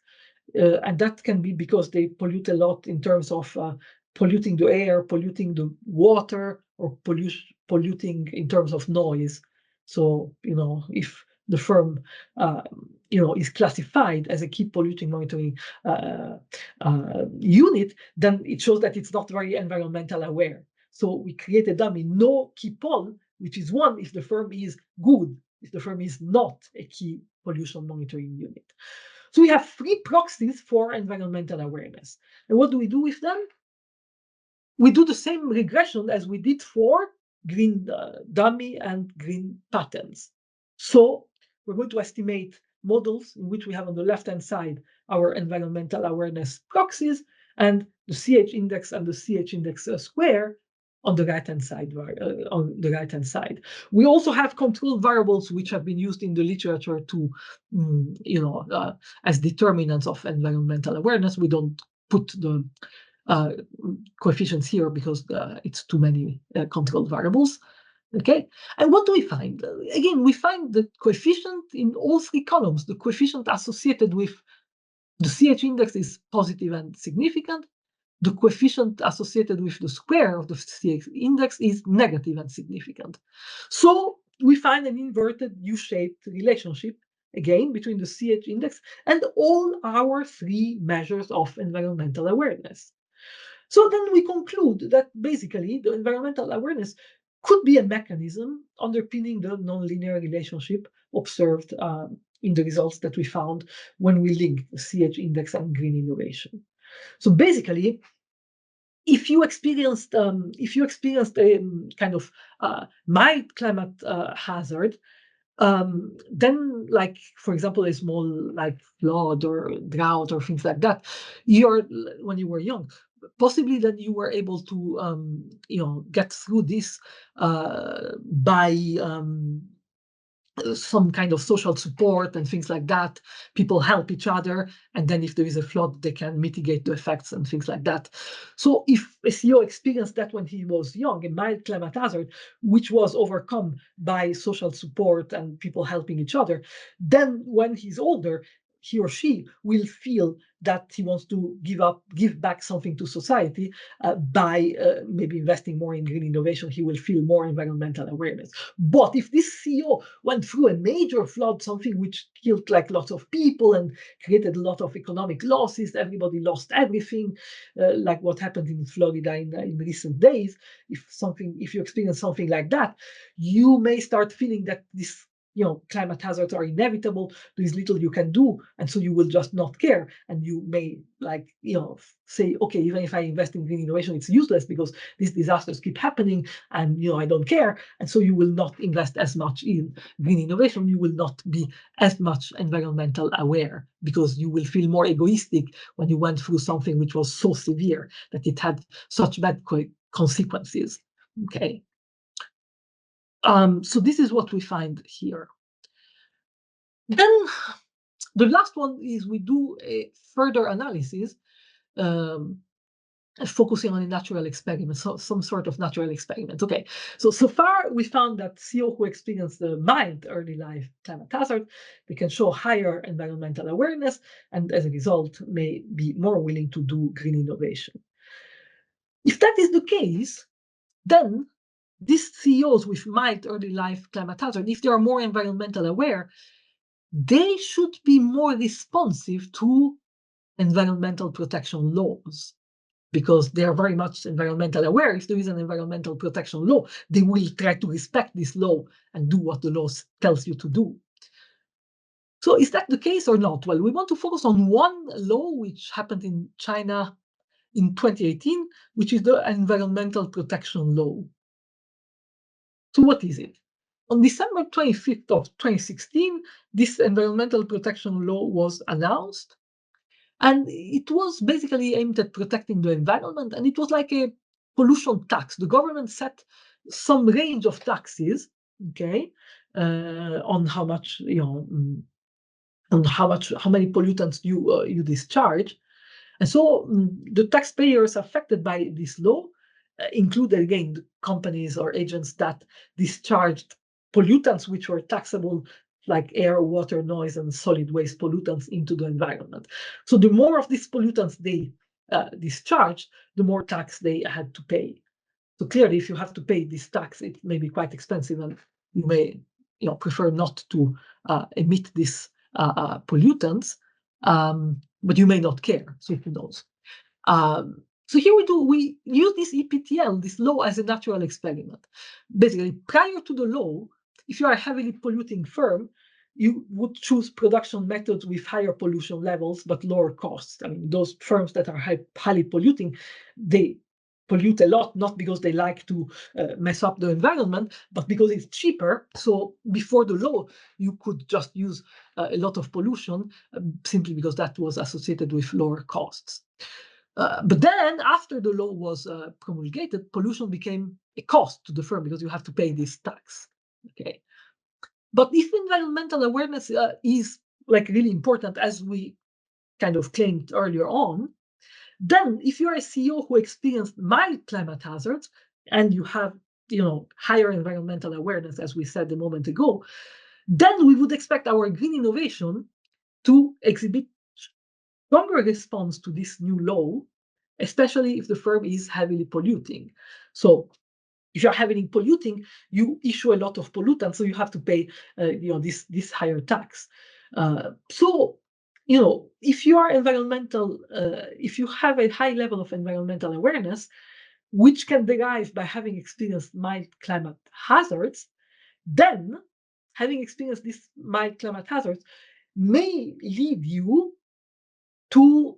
and that can be because they pollute a lot in terms of polluting the air, polluting the water, or polluting in terms of noise. So, if the firm, is classified as a key polluting monitoring unit, then it shows that it's not very environmental aware. So we create a dummy, no key pol, which is 1 if the firm is good, if the firm is not a key pollution monitoring unit. So we have 3 proxies for environmental awareness. And what do we do with them? We do the same regression as we did for green dummy and green patents. So we're going to estimate models in which we have on the left-hand side our environmental awareness proxies and the CH index and the CH index square on the right-hand side. We also have control variables which have been used in the literature to, as determinants of environmental awareness. We don't put the coefficients here because it's too many control variables. Okay, and what do we find? Again, we find the coefficient in all 3 columns. The coefficient associated with the CH index is positive and significant. The coefficient associated with the square of the CH index is negative and significant. So we find an inverted U-shaped relationship, again, between the CH index and all our 3 measures of environmental awareness. So then we conclude that basically the environmental awareness could be a mechanism underpinning the nonlinear relationship observed in the results that we found when we linked the CH index and green innovation. So basically, if you experienced a kind of mild climate hazard, then, like, for example, a small like flood or drought or things like that, when you were young, possibly then you were able to get through this by some kind of social support and things like that. People help each other, and then if there is a flood, they can mitigate the effects and things like that. So if a CEO experienced that when he was young, a mild climate hazard, which was overcome by social support and people helping each other, then when he's older, he or she will feel that he wants to give back something to society by maybe investing more in green innovation. He will feel more environmental awareness. But if this CEO went through a major flood, something which killed like lots of people and created a lot of economic losses, everybody lost everything, like what happened in Florida in recent days, if you experience something like that, you may start feeling that this climate hazards are inevitable. There is little you can do, and so you will just not care, and you may say, okay, even if I invest in green innovation, it's useless because these disasters keep happening, and I don't care, and so you will not invest as much in green innovation. You will not be as much environmental aware because you will feel more egoistic when you went through something which was so severe that it had such bad consequences. Okay. So this is what we find here. Then the last one is we do a further analysis, focusing on a natural experiment, so some sort of natural experiment. Okay, so far we found that CEO who experience the mild early life climate hazard, they can show higher environmental awareness, and as a result may be more willing to do green innovation. If that is the case, then these CEOs with mild early life climate hazard, if they are more environmental aware, they should be more responsive to environmental protection laws because they are very much environmental aware. If there is an environmental protection law, they will try to respect this law and do what the law tells you to do. So is that the case or not? Well, we want to focus on one law which happened in China in 2018, which is the Environmental Protection Law. So what is it? On December 25th of 2016, this Environmental Protection Law was announced, and it was basically aimed at protecting the environment, and it was like a pollution tax. The government set some range of taxes, okay, on how much, on how many pollutants you discharge, and so the taxpayers affected by this law included, again, the companies or agents that discharged pollutants which were taxable, like air, water, noise, and solid waste pollutants into the environment. So the more of these pollutants they discharged, the more tax they had to pay. So clearly, if you have to pay this tax, it may be quite expensive, and you may prefer not to emit these pollutants, but you may not care. So who knows? So here we use this EPTL, this law, as a natural experiment. Basically, prior to the law, if you are a heavily polluting firm, you would choose production methods with higher pollution levels but lower costs. I mean, those firms that are highly polluting, they pollute a lot, not because they like to mess up the environment, but because it's cheaper. So before the law, you could just use a lot of pollution simply because that was associated with lower costs. But then, after the law was promulgated, pollution became a cost to the firm because you have to pay this tax. Okay, but if environmental awareness is like really important, as we kind of claimed earlier on, then if you are a CEO who experienced mild climate hazards and you have higher environmental awareness, as we said a moment ago, then we would expect our green innovation to exhibit stronger response to this new law, especially if the firm is heavily polluting. So if you're heavily polluting, you issue a lot of pollutants, so you have to pay this higher tax. So if you are if you have a high level of environmental awareness, which can derive by having experienced mild climate hazards, then having experienced these mild climate hazards may lead you to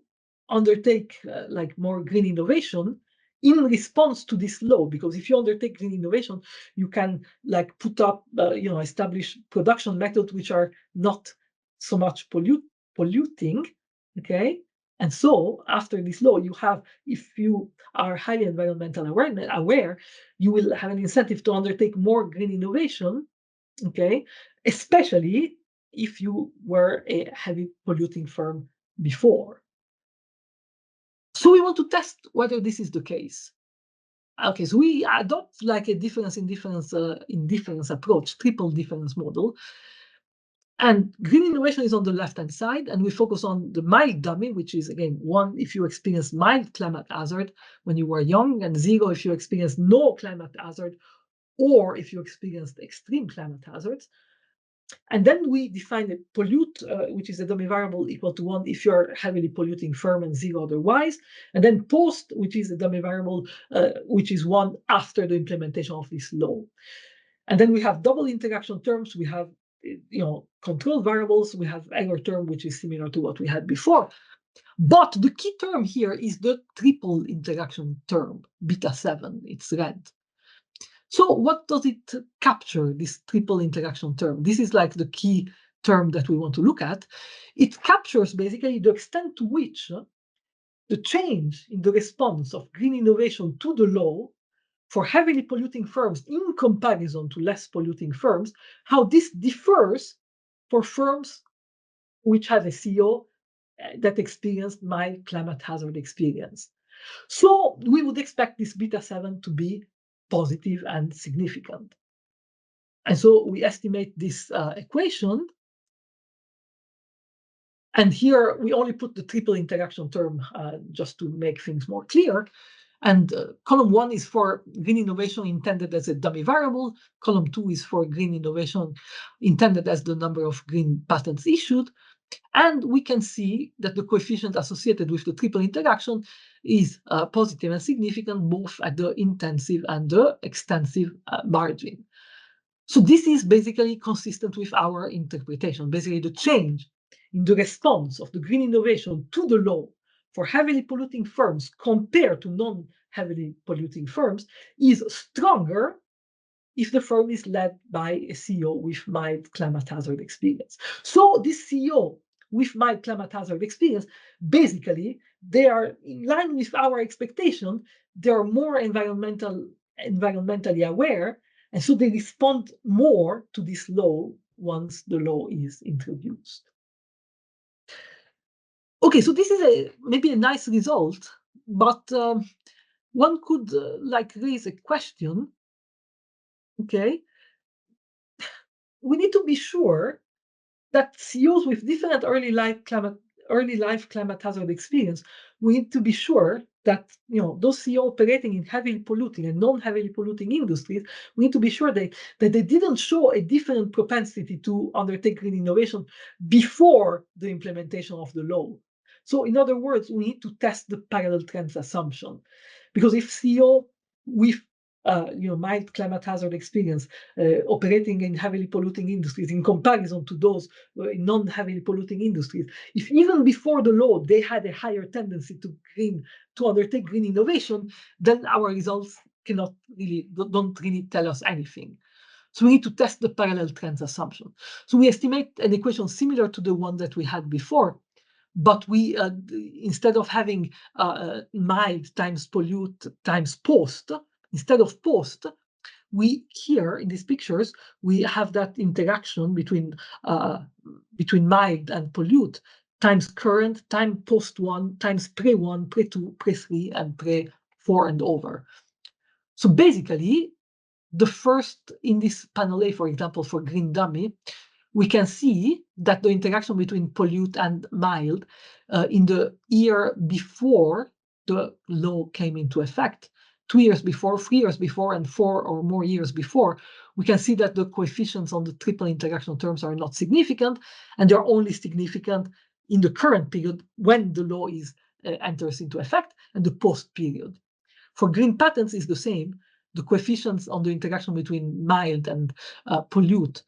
undertake like more green innovation in response to this law. Because if you undertake green innovation, you can like put up, establish production methods which are not so much polluting, okay, And so after this law, you have, if you are highly environmental aware, you will have an incentive to undertake more green innovation, okay, especially if you were a heavy polluting firm before. So we want to test whether this is the case. Okay, so we adopt like a difference in difference approach, triple difference model. And green innovation is on the left-hand side, and we focus on the mild dummy, which is, again, 1 if you experience mild climate hazard when you were young, and 0 if you experience no climate hazard, or if you experienced extreme climate hazards. And then we define a pollute, which is a dummy variable equal to 1 if you're heavily polluting firm and 0 otherwise. And then post, which is a dummy variable, which is 1 after the implementation of this law. And then we have double interaction terms. We have control variables. We have error term, which is similar to what we had before. But the key term here is the triple interaction term, beta 7. It's red. So what does it capture, this triple interaction term? This is like the key term that we want to look at. It captures basically the extent to which the change in the response of green innovation to the law for heavily polluting firms in comparison to less polluting firms, how this differs for firms which have a CEO that experienced mild climate hazard experience. So we would expect this beta 7 to be positive and significant. And so we estimate this equation. And here we only put the triple interaction term just to make things more clear. And column 1 is for green innovation intended as a dummy variable. Column 2 is for green innovation intended as the number of green patents issued. And we can see that the coefficient associated with the triple interaction is positive and significant, both at the intensive and the extensive margin. So this is basically consistent with our interpretation. Basically, the change in the response of the green innovation to the law for heavily polluting firms compared to non-heavily polluting firms is stronger if the firm is led by a CEO with mild climate hazard experience. So this CEO with mild climate hazard experience, basically, they are in line with our expectation. They are more environmentally aware, and so they respond more to this law once the law is introduced. Okay, so this is maybe a nice result, but one could raise a question. Okay, we need to be sure that CEOs with different early life climate hazard experience, we need to be sure that those CEOs operating in heavily polluting and non-heavily polluting industries, we need to be sure that they didn't show a different propensity to undertake green innovation before the implementation of the law. So in other words, we need to test the parallel trends assumption, because if CEO with mild climate hazard experience operating in heavily polluting industries in comparison to those in non-heavily polluting industries, if even before the law they had a higher tendency to undertake green innovation, then our results don't really tell us anything. So we need to test the parallel trends assumption. So we estimate an equation similar to the one that we had before, but we instead of having mild times pollute times post, instead of post, we here in these pictures, we have that interaction between mild and pollute times current, time post 1, times pre 1, pre 2, pre 3, and pre 4 and over. So basically, the first in this panel A, for example, for green dummy, we can see that the interaction between pollute and mild in the year before the law came into effect, 2 years before, 3 years before, and 4 or more years before, we can see that the coefficients on the triple interaction terms are not significant, and they're only significant in the current period when the law enters into effect, and the post period. For green patents is the same. The coefficients on the interaction between mild and pollute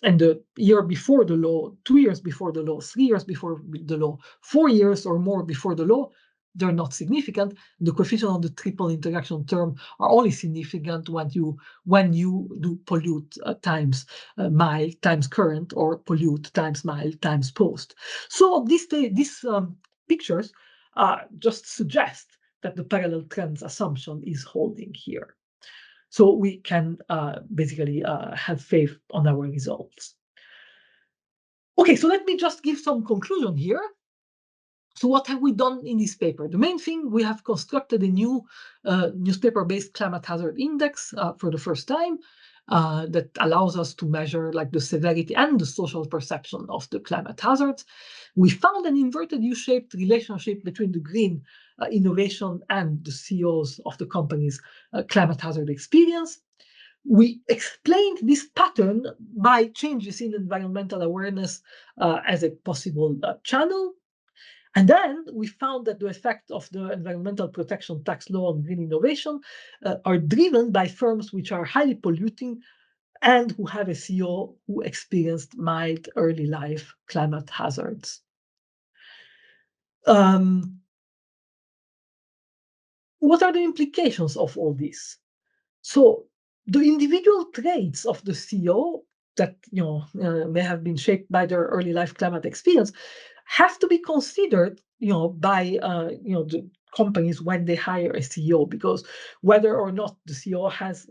and the year before the law, 2 years before the law, 3 years before the law, 4 years or more before the law, they're not significant. The coefficient on the triple interaction term are only significant when you do pollute times mild times current, or pollute times mild times post. So this pictures just suggest that the parallel trends assumption is holding here. So we can basically have faith on our results. Okay, so let me just give some conclusion here. So what have we done in this paper? The main thing, we have constructed a new newspaper-based climate hazard index for the first time that allows us to measure like the severity and the social perception of the climate hazards. We found an inverted U-shaped relationship between the green innovation and the CEOs of the company's climate hazard experience. We explained this pattern by changes in environmental awareness as a possible channel. And then we found that the effect of the environmental protection tax law on green innovation are driven by firms which are highly polluting and who have a CEO who experienced mild early life climate hazards. What are the implications of all this? So the individual traits of the CEO that may have been shaped by their early life climate experience have to be considered by the companies when they hire a CEO, because whether or not the CEO has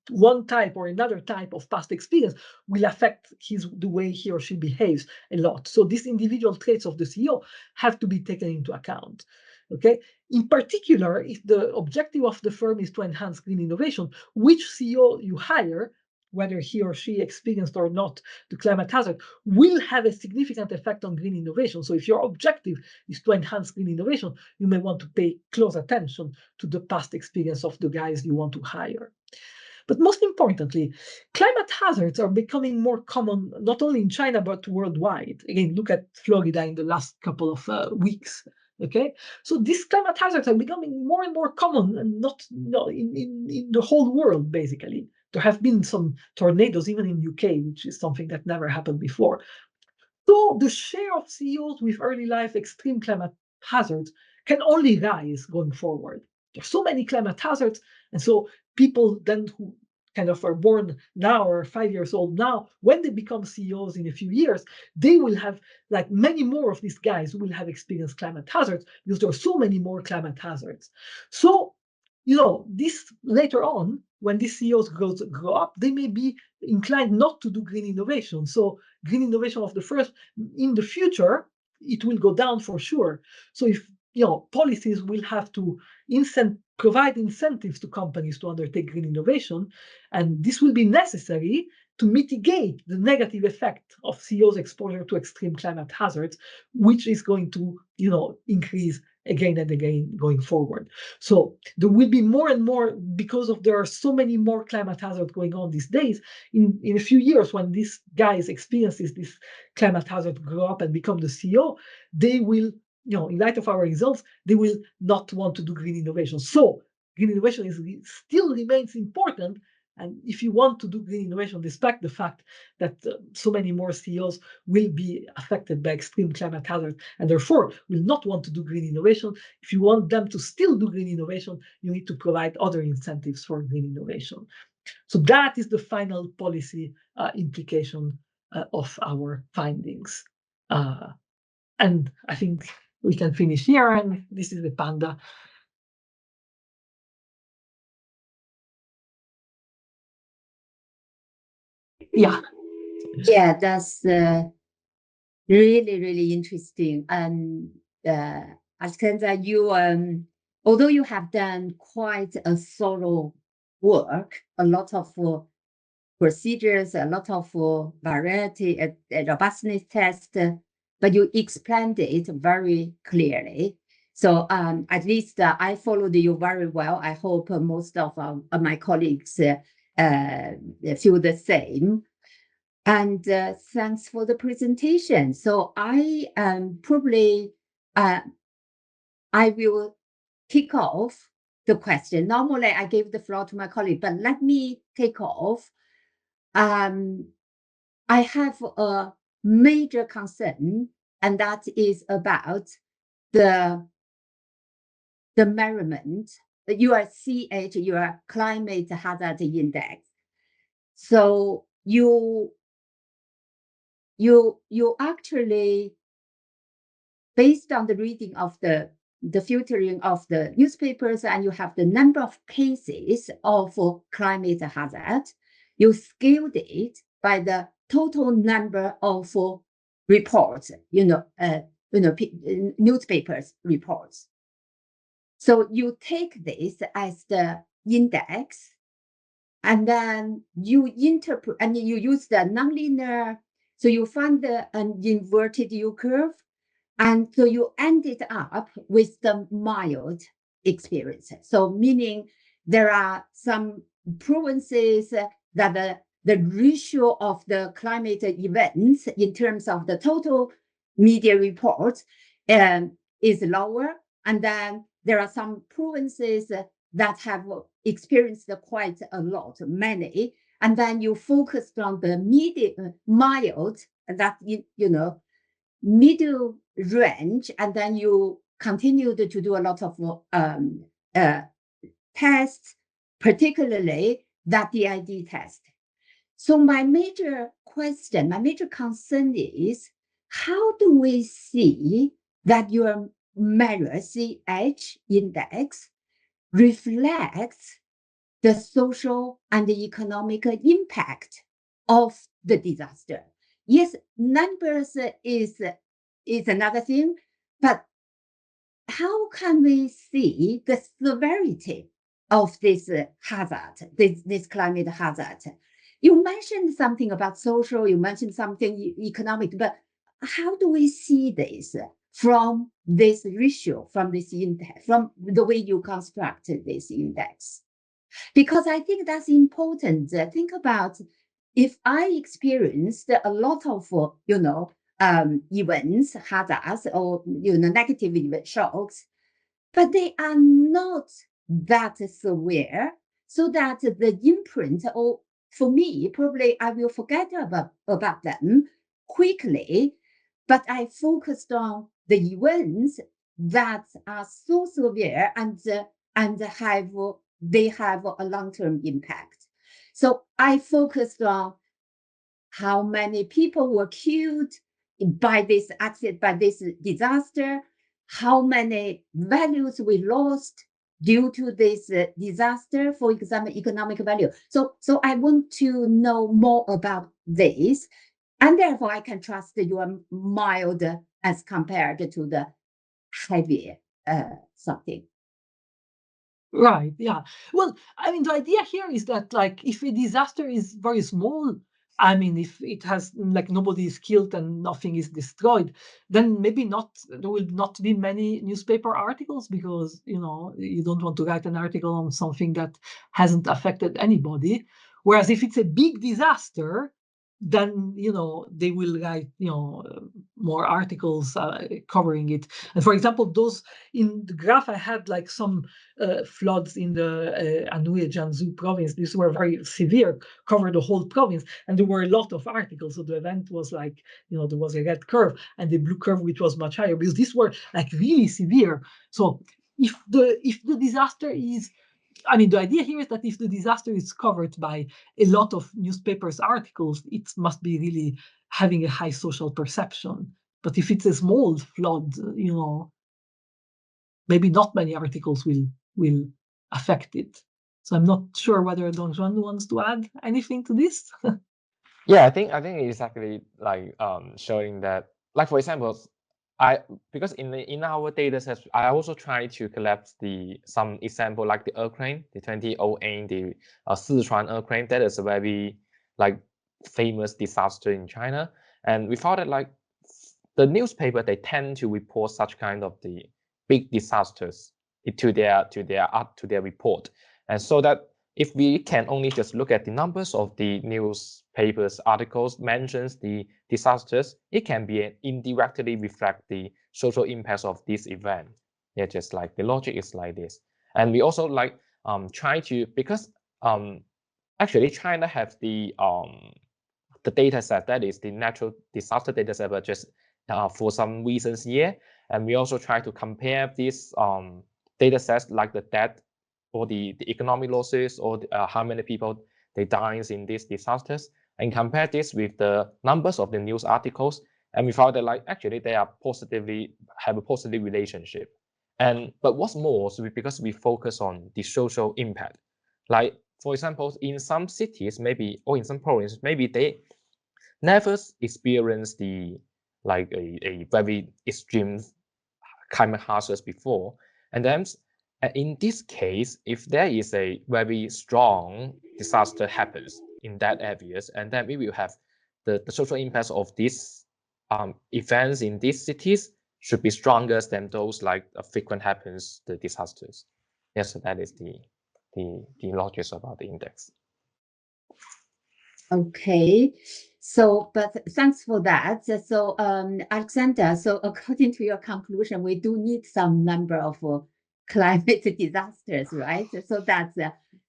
one type or another type of past experience will affect the way he or she behaves a lot. So these individual traits of the CEO have to be taken into account. Okay. In particular, if the objective of the firm is to enhance green innovation, which CEO you hire, whether he or she experienced or not the climate hazard, will have a significant effect on green innovation. So if your objective is to enhance green innovation, you may want to pay close attention to the past experience of the guys you want to hire. But most importantly, climate hazards are becoming more common, not only in China, but worldwide. Again, look at Florida in the last couple of weeks. Okay, so these climate hazards are becoming more and more common, and not in the whole world, basically. There have been some tornadoes even in UK, which is something that never happened before. So the share of CEOs with early life extreme climate hazards can only rise going forward. There's so many climate hazards, and so people then who kind of are born now or 5 years old now, when they become CEOs in a few years, they will have like many more of these guys who will have experienced climate hazards, because there are so many more climate hazards. So this later on, when these CEOs grow up, they may be inclined not to do green innovation. So green innovation of the first, in the future, it will go down for sure. So if policies will have to provide incentives to companies to undertake green innovation, and this will be necessary to mitigate the negative effect of CEOs' exposure to extreme climate hazards, which is going to increase again and again going forward. So there will be more and more, because there are so many more climate hazards going on these days. In a few years, when these guys experiences this climate hazard, grow up and become the CEO, they will, in light of our results, they will not want to do green innovation. So green innovation still remains important. And if you want to do green innovation, despite the fact that so many more CEOs will be affected by extreme climate hazard and therefore will not want to do green innovation, if you want them to still do green innovation, you need to provide other incentives for green innovation. So that is the final policy implication of our findings. And I think we can finish here, and this is the panda. Yeah. Yeah, that's really, really interesting. And Alessandra, you, although you have done quite a thorough work, a lot of procedures, a lot of variety, robustness test, but you explained it very clearly. So at least I followed you very well. I hope most of my colleagues feel the same. And thanks for the presentation. So I probably, I will kick off the question. Normally I give the floor to my colleague, but let me take off. I have a major concern, and that is about the measurement, your CH, your climate hazard index. So you actually based on the reading of the filtering of the newspapers, and you have the number of cases of climate hazard, you scaled it by the total number of reports, newspapers reports. So you take this as the index, and then you interpret, and you use the nonlinear. So you find an inverted U curve, and so you ended up with the mild experience. So meaning there are some provinces that the ratio of the climate events in terms of the total media reports is lower. And then there are some provinces that have experienced quite a lot, many. And then you focused on the mild, that, middle range, and then you continued to do a lot of tests, particularly that DID test. So my major concern is, how do we see that your measure, CH index, reflects the social and the economic impact of the disaster? Yes, numbers is another thing, but how can we see the severity of this hazard, this climate hazard? You mentioned something about social, you mentioned something economic, but how do we see this from this ratio, from this index, from the way you construct this index? Because I think that's important. Think about, if I experienced a lot of, events, hazards, or, negative event shocks, but they are not that severe, so that the imprint, or for me, probably I will forget about them quickly, but I focused on the events that are so severe and they have a long-term impact. So I focused on how many people were killed by this accident, by this disaster, how many values we lost due to this disaster, for example, economic value. So I want to know more about this, and therefore I can trust you are mild as compared to the heavy something. Right, yeah. Well, I mean, the idea here is that, like, if a disaster is very small, I mean, if it has, like, nobody is killed and nothing is destroyed, then maybe there will not be many newspaper articles, because, you don't want to write an article on something that hasn't affected anybody. Whereas if it's a big disaster, then, they will write, more articles covering it. And for example, those in the graph, I had like some floods in the Anhui Jiangsu province. These were very severe, covered the whole province, and there were a lot of articles. So the event was like, there was a red curve and the blue curve, which was much higher, because these were like really severe. So if the disaster is, I mean, the idea here is that if the disaster is covered by a lot of newspapers articles, it must be really having a high social perception. But if it's a small flood, maybe not many articles will affect it. So I'm not sure whether Dongqiang wants to add anything to this. Yeah, I think it's actually like showing that, like, for example, because in our data sets, I also try to collect some example, like the earthquake, the 2008, the Sichuan earthquake. That is a very like famous disaster in China, and we found that like the newspaper, they tend to report such kind of the big disasters to their report, and so that if we can only just look at the numbers of the newspapers articles mentions the disasters, it can be indirectly reflect the social impacts of this event. Yeah, just like the logic is like this. And we also like try to, because actually China have the data set, that is the natural disaster data set, but just for some reasons here. And we also try to compare these data sets, like the death or the economic losses, or how many people they died in these disasters, and compare this with the numbers of the news articles. and we found that like actually they are have a positive relationship. But what's more, so because we focus on the social impact, like for example, in some cities maybe, or in some provinces, maybe they never experience the like a very extreme climate hazards before. And then in this case, if there is a very strong disaster happens in that areas, and then we will have the social impacts of these events in these cities should be stronger than those like frequent happens, the disasters. Yes, so that is the logic about the index. Okay, so but thanks for that. So Alexandra, so according to your conclusion, we do need some number of climate disasters, right? So that's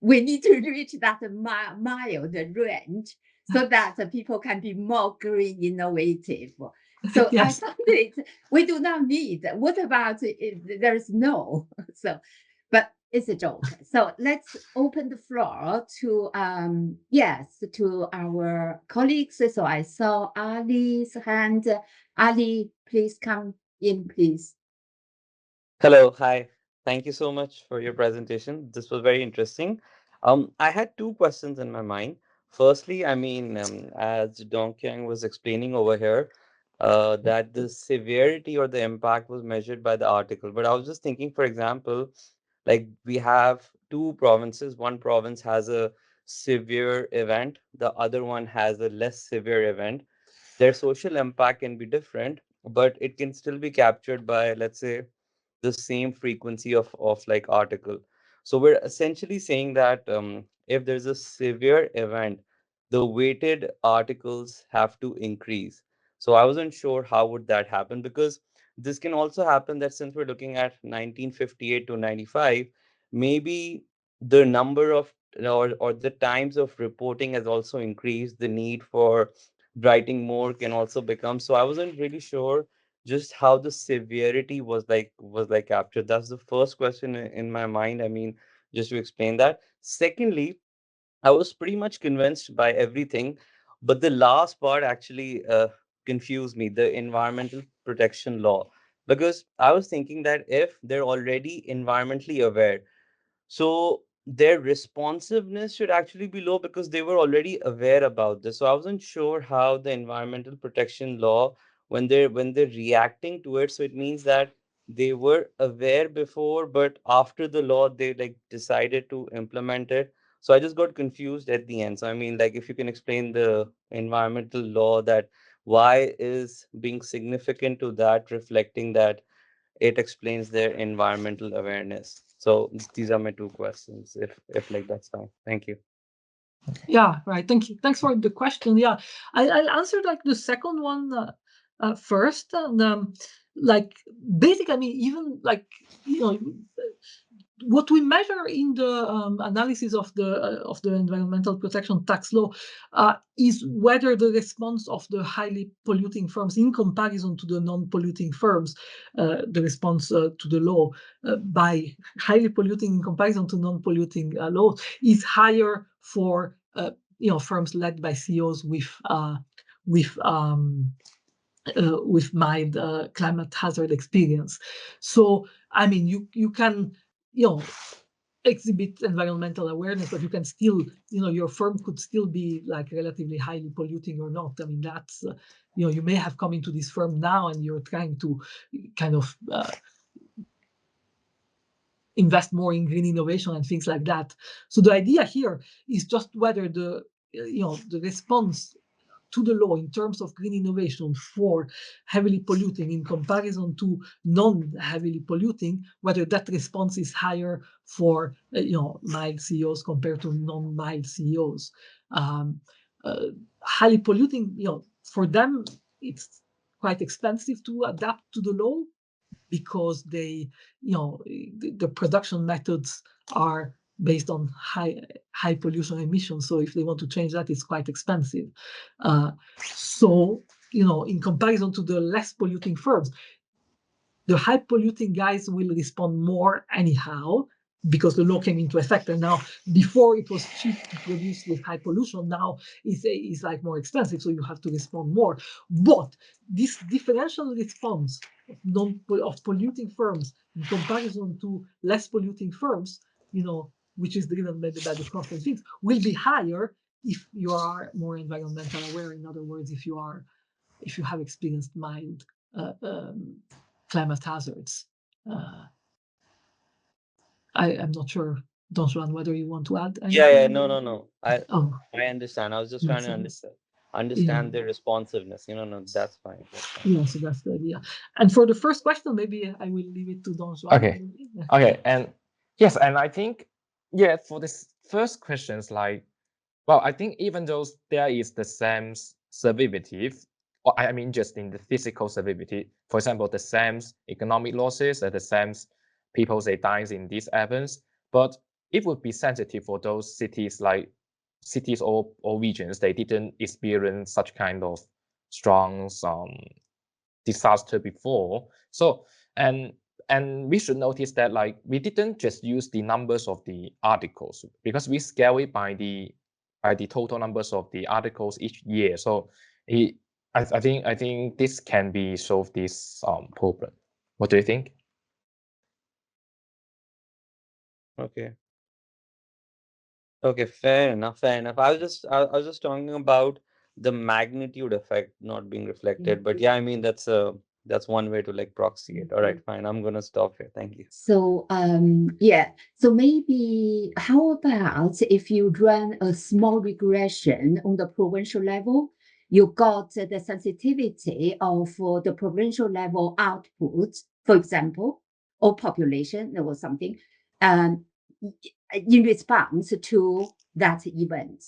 we need to reach that mild range so that people can be more green innovative. So Yes. I found we do not need. What about there is no? So, but it's a joke. So let's open the floor to yes, to our colleagues. So I saw Ali's hand. Ali, please come in, please. Hello, hi. Thank you so much for your presentation. This was very interesting. I had two questions in my mind. Firstly, I mean, as Dongqiang was explaining over here, that the severity or the impact was measured by the article. But I was just thinking, for example, like we have two provinces. One province has a severe event, the other one has a less severe event. Their social impact can be different, but it can still be captured by, let's say, the same frequency of like article. So we're essentially saying that if there's a severe event, the weighted articles have to increase. So I wasn't sure how would that happen, because this can also happen that since we're looking at 1958 to 95, maybe the number of or the times of reporting has also increased. The need for writing more can also become. So I wasn't really sure just how the severity was like captured. That's the first question in my mind. I mean, just to explain that. Secondly, I was pretty much convinced by everything, but the last part actually confused me, the environmental protection law, because I was thinking that if they're already environmentally aware, so their responsiveness should actually be low because they were already aware about this. So I wasn't sure how the environmental protection law, when they're reacting to it, so it means that they were aware before, but after the law they like decided to implement it. So I just got confused at the end. So I mean, like, if you can explain the environmental law, that why is being significant to that, reflecting that it explains their environmental awareness. So these are my two questions, if like that's fine. Thank you. Yeah, right. Thank you. Thanks for the question. Yeah, I'll answer like the second one first. And like basically, I mean, even like what we measure in the analysis of the environmental protection tax law is whether the response of the highly polluting firms in comparison to the non-polluting firms, the response to the law by highly polluting in comparison to non-polluting laws is higher for firms led by CEOs with mild climate hazard experience. So I mean, you can exhibit environmental awareness, but you can still, your firm could still be like relatively highly polluting or not. I mean, that's you may have come into this firm now and you're trying to kind of invest more in green innovation and things like that. So the idea here is just whether the response to the law in terms of green innovation for heavily polluting in comparison to non-heavily polluting, whether that response is higher for mild CEOs compared to non-mild CEOs. Highly polluting, for them it's quite expensive to adapt to the law because they, the production methods are based on high pollution emissions. So if they want to change that, it's quite expensive. So, in comparison to the less polluting firms, the high polluting guys will respond more anyhow. because the law came into effect, and now before it was cheap to produce with high pollution, now it's like more expensive, so you have to respond more. But this differential response of polluting firms in comparison to less polluting firms, which is driven by the cost and things, will be higher if you are more environmental aware. In other words, if you have experienced mild climate hazards. I'm not sure, Dongqiang, whether you want to add anything. Yeah, no. I understand. I was just trying to understand the responsiveness. No, that's fine. Yeah, so that's the idea. And for the first question, maybe I will leave it to Dongqiang. Okay, and yes, and I think, for this first questions, I think even though there is the same severity, or I mean just in the physical severity, for example, the same economic losses and the same people say dies in these events, but it would be sensitive for those cities or regions they didn't experience such kind of strong disaster before. So and we should notice that we didn't just use the numbers of the articles, because we scale it by the total numbers of the articles each year. So I think this can be solved this problem. What do you think? Okay, fair enough. I was just talking about the magnitude effect not being reflected. But yeah, I mean that's one way to proxy it. All right, fine. I'm gonna stop here. Thank you. So so maybe how about if you run a small regression on the provincial level, you got the sensitivity of the provincial level output, for example, or population or something, in response to that event.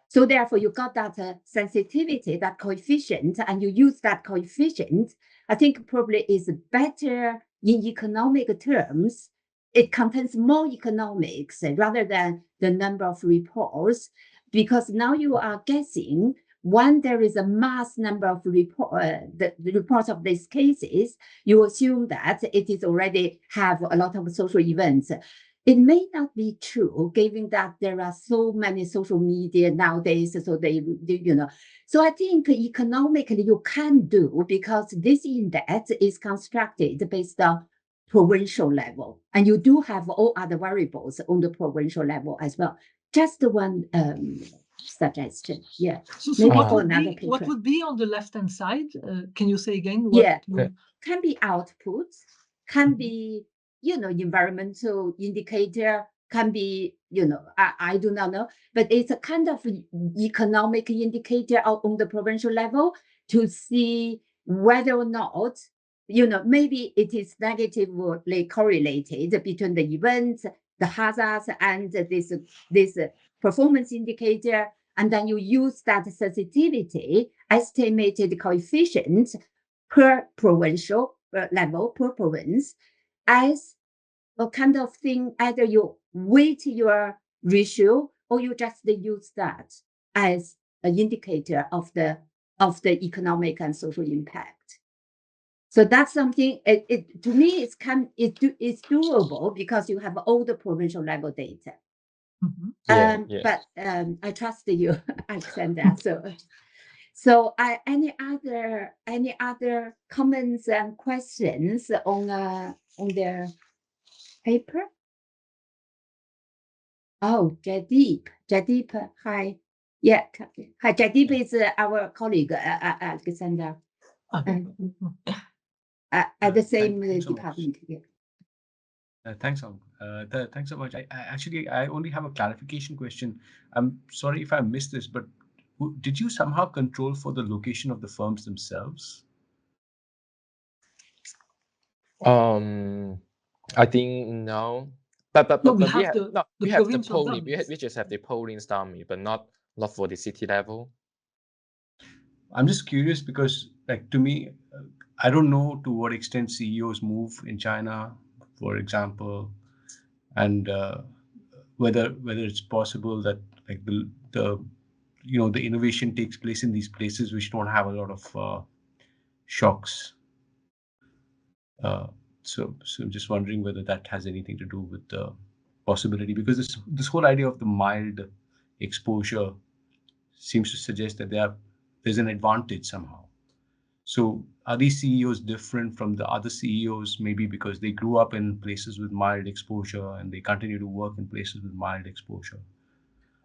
So therefore, you got that sensitivity, that coefficient, and you use that coefficient. I think probably is better in economic terms. It contains more economics rather than the number of reports, because now you are guessing when there is a mass number of the reports of these cases, you assume that it is already have a lot of social events. It may not be true, given that there are so many social media nowadays. So so I think economically you can do, because this index is constructed based on provincial level, and you do have all other variables on the provincial level as well. Just one suggestion, yeah. So what would be on the left-hand side? Can you say again? Can be outputs, can be environmental indicator, can be I do not know, but it's a kind of economic indicator on the provincial level to see whether or not maybe it is negatively correlated between the events, the hazards, and this performance indicator, and then you use that sensitivity estimated coefficient per provincial level, per province, as a kind of thing. Either you weight your ratio or you just use that as an indicator of the economic and social impact. So that's something. To me, it's doable because you have all the provincial level data. But I trust you, Alessandra. So any other comments and questions on their paper? Oh, Jaideep, hi. Yeah, hi. Jaideep is our colleague, Alessandra, at the same department. Yeah. Thanks so much. I only have a clarification question. I'm sorry if I missed this, but did you somehow control for the location of the firms themselves? I think no. But no, we have the polling. We just have the polling dummy, but not for the city level. I'm just curious because, to me, I don't know to what extent CEOs move in China, for example, and whether it's possible that the innovation takes place in these places which don't have a lot of shocks. So I'm just wondering whether that has anything to do with the possibility? Because this whole idea of the mild exposure seems to suggest that there's an advantage somehow. So are these CEOs different from the other CEOs, maybe because they grew up in places with mild exposure and they continue to work in places with mild exposure?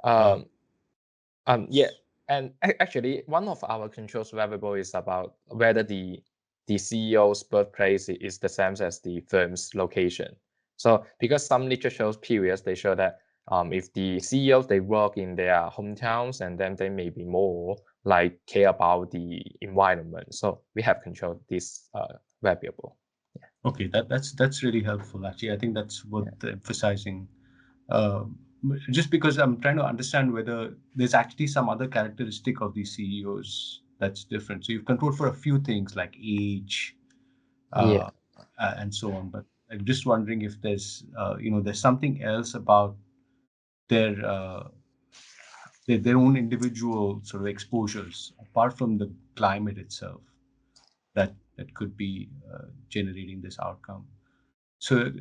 Yeah, and actually, one of our controls variable is about whether the CEO's birthplace is the same as the firm's location. So because some literature periods, they show that if the CEOs, they work in their hometowns, and then they may be more like care about the environment. So we have controlled this variable. Yeah. Okay, that's really helpful. Actually, I think that's worth emphasizing. Just because I'm trying to understand whether there's actually some other characteristic of these CEOs that's different. So you've controlled for a few things like age, and so on. But I'm just wondering if there's there's something else about their own individual sort of exposures apart from the climate itself that could be generating this outcome. So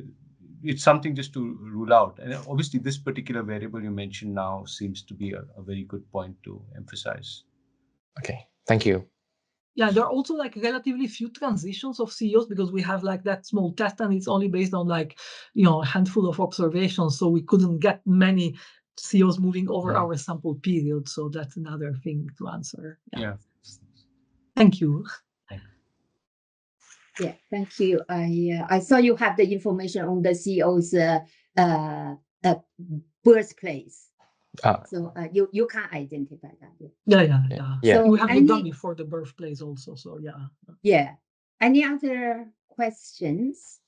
it's something just to rule out. And obviously, this particular variable you mentioned now seems to be a very good point to emphasize. Okay, thank you. Yeah, there are also like relatively few transitions of CEOs because we have like that small test and it's only based on like, a handful of observations. So we couldn't get many CEOs moving over our sample period. So that's another thing to answer. Yeah. Thank you. Yeah, thank you. I saw you have the information on the CEO's birthplace. So you can identify that. Yeah. So we have it done before the birthplace also. So yeah. Yeah. Any other questions?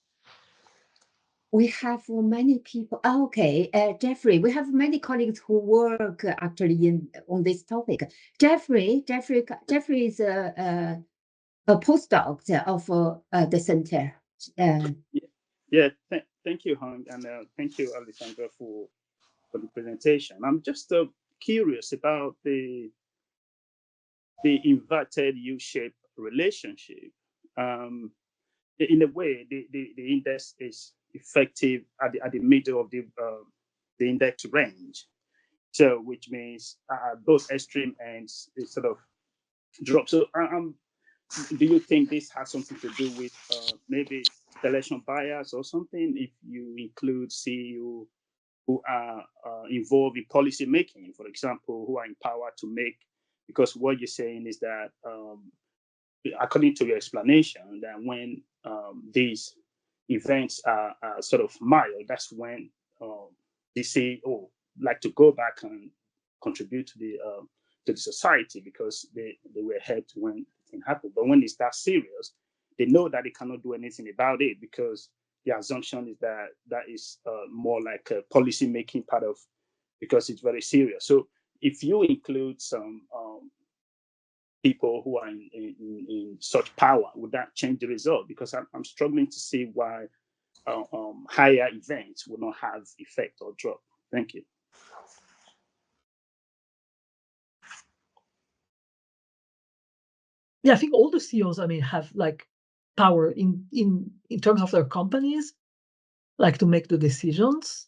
We have many people. Okay, Jeffrey. We have many colleagues who work actually on this topic. Jeffrey is a postdoc of the center. Thank you, Hong, and thank you, Alessandra, for the presentation. I'm just curious about the inverted U-shaped relationship. In a way, the index is effective at the middle of the index range. So, which means both extreme ends is sort of drop. So, do you think this has something to do with maybe selection bias or something? If you include CEO who are involved in policy making, for example, who are empowered to make, because what you're saying is that, according to your explanation, that when these events are sort of mild, that's when the CEO like to go back and contribute to the society because they were helped when it happened. But when it starts serious, they know that they cannot do anything about it because the assumption is that is more like a policy making part of, because it's very serious. So if you include some people who are in such power, would that change the result? Because I'm struggling to see why higher events will not have effect or drop. Thank you. Yeah, I think all the CEOs, have like power in terms of their companies, like to make the decisions.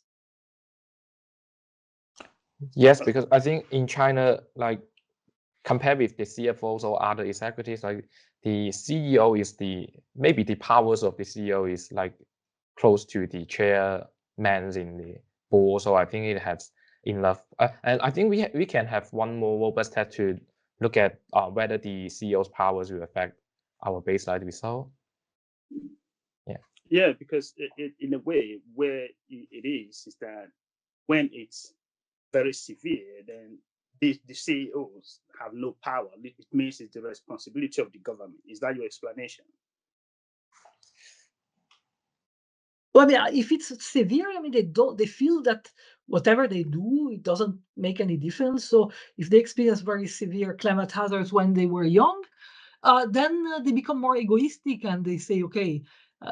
Yes, because I think in China, like compared with the CFOs or other executives, like the CEO is maybe the powers of the CEO is like close to the chairman in the board. So I think it has enough. And I think we can have one more robust test to look at whether the CEO's powers will affect our baseline result. Yeah, because in a way, where it is that when it's very severe, then the CEOs have no power. It means it's the responsibility of the government. Is that your explanation? Well, yeah, if it's severe, they feel that whatever they do, it doesn't make any difference. So if they experience very severe climate hazards when they were young, then they become more egoistic and they say, okay,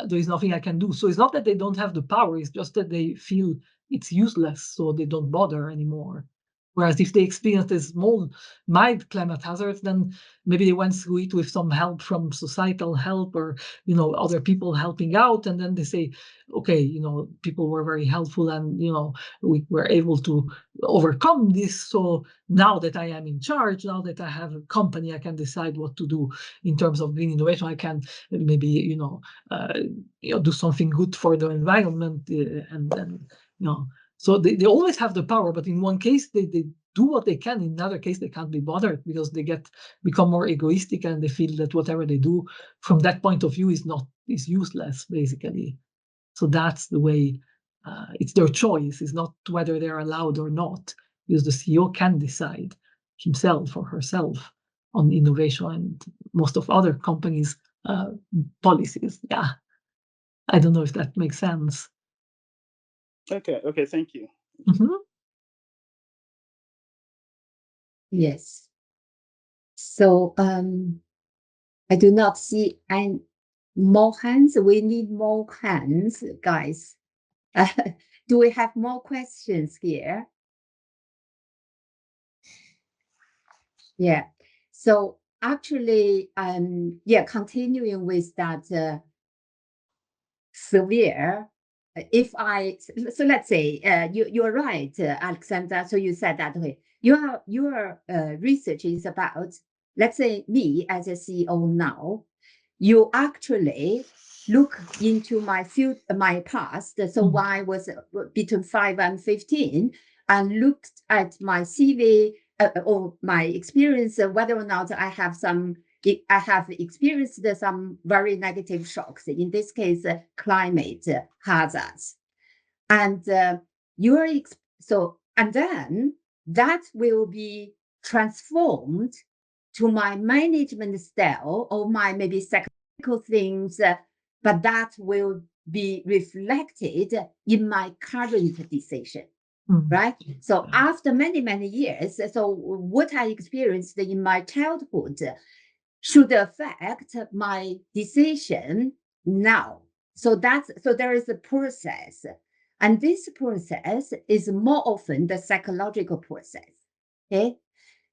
there is nothing I can do. So it's not that they don't have the power, it's just that they feel it's useless, so they don't bother anymore. Whereas if they experienced a small, mild climate hazard, then maybe they went through it with some help from societal help or, other people helping out. And then they say, okay, people were very helpful and, we were able to overcome this. So now that I am in charge, now that I have a company, I can decide what to do in terms of green innovation. I can maybe, do something good for the environment and then, so they always have the power, but in one case they do what they can. In another case, they can't be bothered because they become more egoistic and they feel that whatever they do from that point of view is useless, basically. So that's the way. It's their choice. It's not whether they're allowed or not, because the CEO can decide himself or herself on innovation and most of other companies' policies. Yeah, I don't know if that makes sense. Okay, thank you. Mm-hmm. Yes. So I do not see any more hands. We need more hands, guys. Do we have more questions here? Yeah. So actually, continuing with that severe. So let's say you're right, Alessandra. So you said that way. Your research is about, let's say, me as a CEO now. You actually look into my past. So when I was between 5 and 15, and looked at my CV or my experience, whether or not I have experienced some very negative shocks. In this case, climate hazards, and and then that will be transformed to my management style or my maybe technical things, but that will be reflected in my current decision. Right. So after many years, so what I experienced in my childhood should affect my decision now. So there is a process, and this process is more often the psychological process. Okay.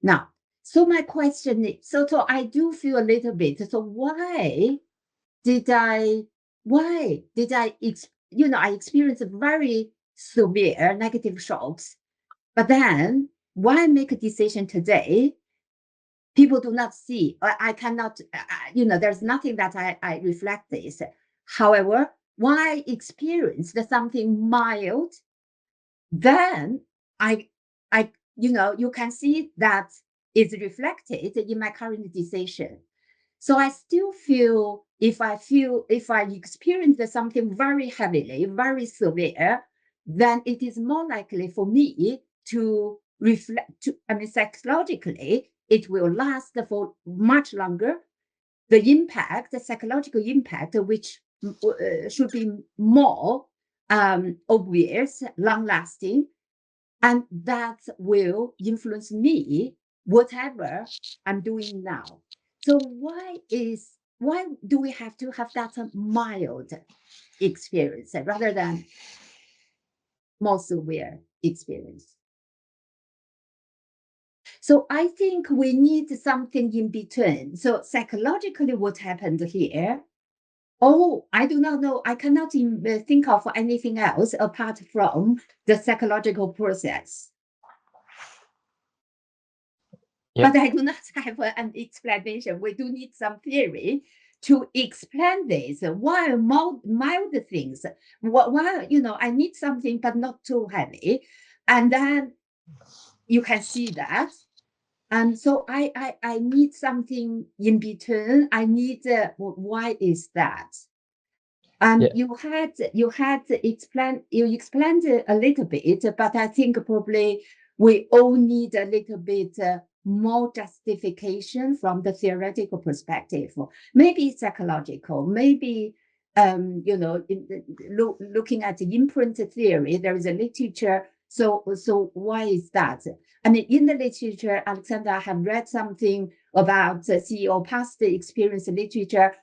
Now, so my question is, so I do feel a little bit. So why did I I experienced very severe negative shocks, but then why make a decision today? People do not see. I cannot, there's nothing that I reflect this. However, when I experienced something mild, then you can see that is reflected in my current decision. So I still feel if I experience something very heavily, very severe, then it is more likely for me to reflect. Psychologically, it will last for much longer. The psychological impact, which should be more obvious, long-lasting, and that will influence me, whatever I'm doing now. So why do we have to have that mild experience rather than more severe experience? So I think we need something in between. So psychologically, what happened here? Oh, I do not know. I cannot think of anything else apart from the psychological process. But I do not have an explanation. We do need some theory to explain this. Why mild things? Why, I need something, but not too heavy. And then you can see that. And so I need something in between. I need, why is that? And you explained a little bit, but I think probably we all need a little bit more justification from the theoretical perspective, maybe psychological, maybe looking at the imprint theory. There is a literature. So why is that? I mean, in the literature, Alessandra, I have read something about CEO past experience literature.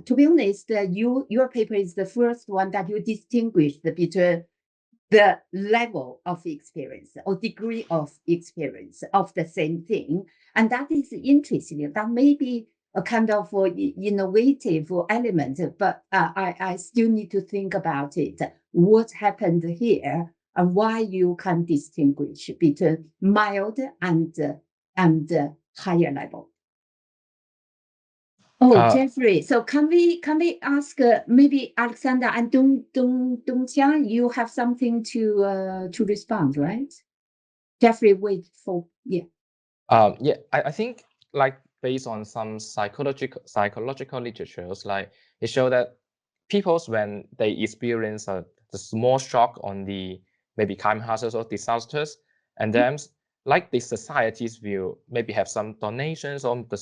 To be honest, your paper is the first one that you distinguished between the level of experience or degree of experience of the same thing. And that is interesting. That may be a kind of innovative element, but I still need to think about it. What happened here and why you can distinguish between mild and higher level. Oh, Jeffrey. So can we ask maybe Alessandra and Dongqiang, you have something to respond, right? Jeffrey, wait for Yeah, I think like based on some psychological literatures, like it shows that people's when they experience the small shock on the maybe climate hazards or disasters, and then like the societies will maybe have some donations on the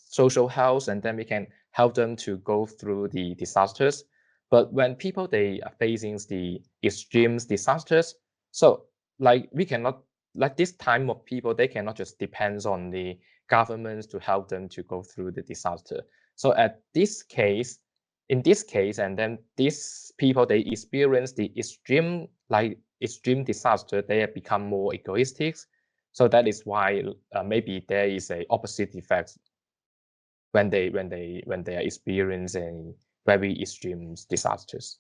social health, and then we can help them to go through the disasters. But when people they are facing the extreme disasters, so like we cannot, like this time of people, they cannot just depend on the governments to help them to go through the disaster. So in this case, and then these people, they experience the extreme disaster, they have become more egoistic. So that is why maybe there is a opposite effect when they are experiencing very extreme disasters.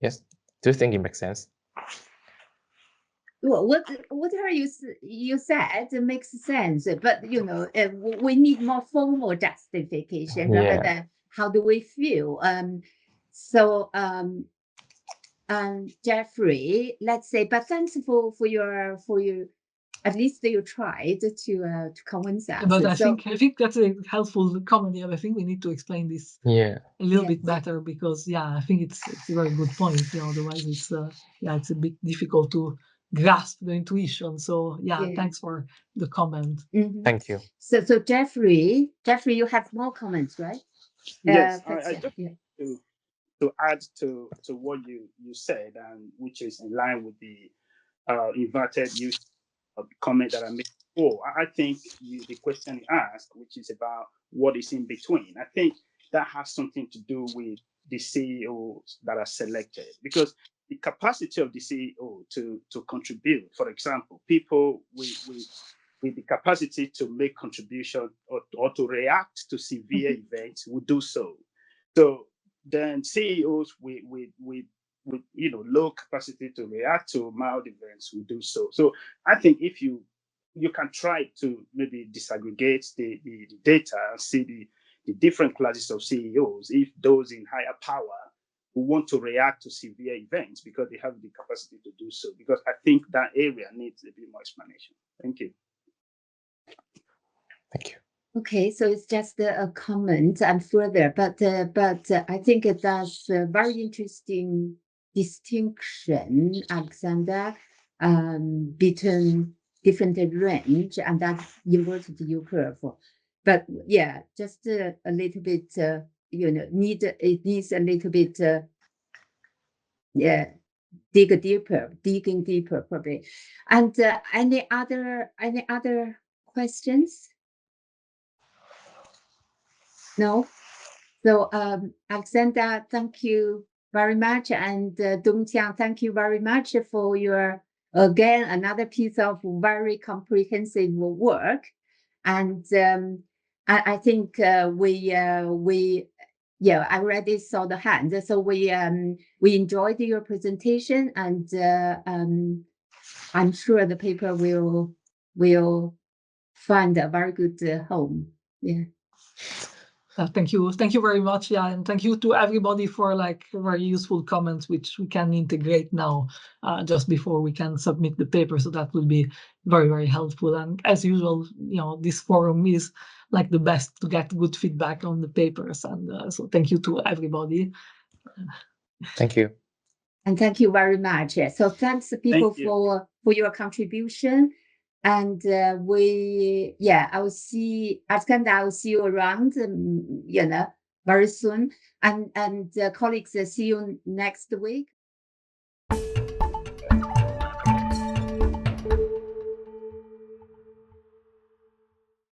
Yes, do you think it makes sense? Well, whatever you said makes sense, but we need more formal justification rather than how do we feel. Jeffrey, let's say, but thanks for your at least you tried to convince us. But I think that's a helpful comment. I think we need to explain this a little bit better, because I think it's a very good point. Otherwise it's it's a bit difficult to grasp the intuition. So thanks for the comment. Mm-hmm. Thank you. So Jeffrey, you have more comments, right? Yes, I just to add to what you said, and which is in line with the inverted use comment that I made before. I think the question you asked, which is about what is in between, I think that has something to do with the CEOs that are selected, because the capacity of the CEO to contribute, for example, people with the capacity to make contribution or to react to severe events will do so. So then CEOs with low capacity to react to mild events will do so. So I think if you can try to maybe disaggregate the data and see the different classes of CEOs, if those in higher power who want to react to severe events because they have the capacity to do so, because I think that area needs a bit more explanation. Thank you. Thank you. Okay, so it's just a comment and further, but I think that's a very interesting distinction, Alexander, between different range and that inverted U curve. But just a little bit, it needs a little bit, digging deeper probably. And any other questions? No. So Alessandra, thank you very much, and Dongqiang, thank you very much for your another piece of very comprehensive work. And I think I already saw the hand. So we enjoyed your presentation, and I'm sure the paper will find a very good home. Yeah. Thank you very much, and thank you to everybody for very useful comments, which we can integrate now just before we can submit the paper. So that will be very, very helpful. And as usual, this forum is the best to get good feedback on the papers. And so thank you to everybody. Thank you. And thank you very much. So thanks people for your contribution. And I will see Alessandra, I will see you around, very soon. And colleagues, see you next week.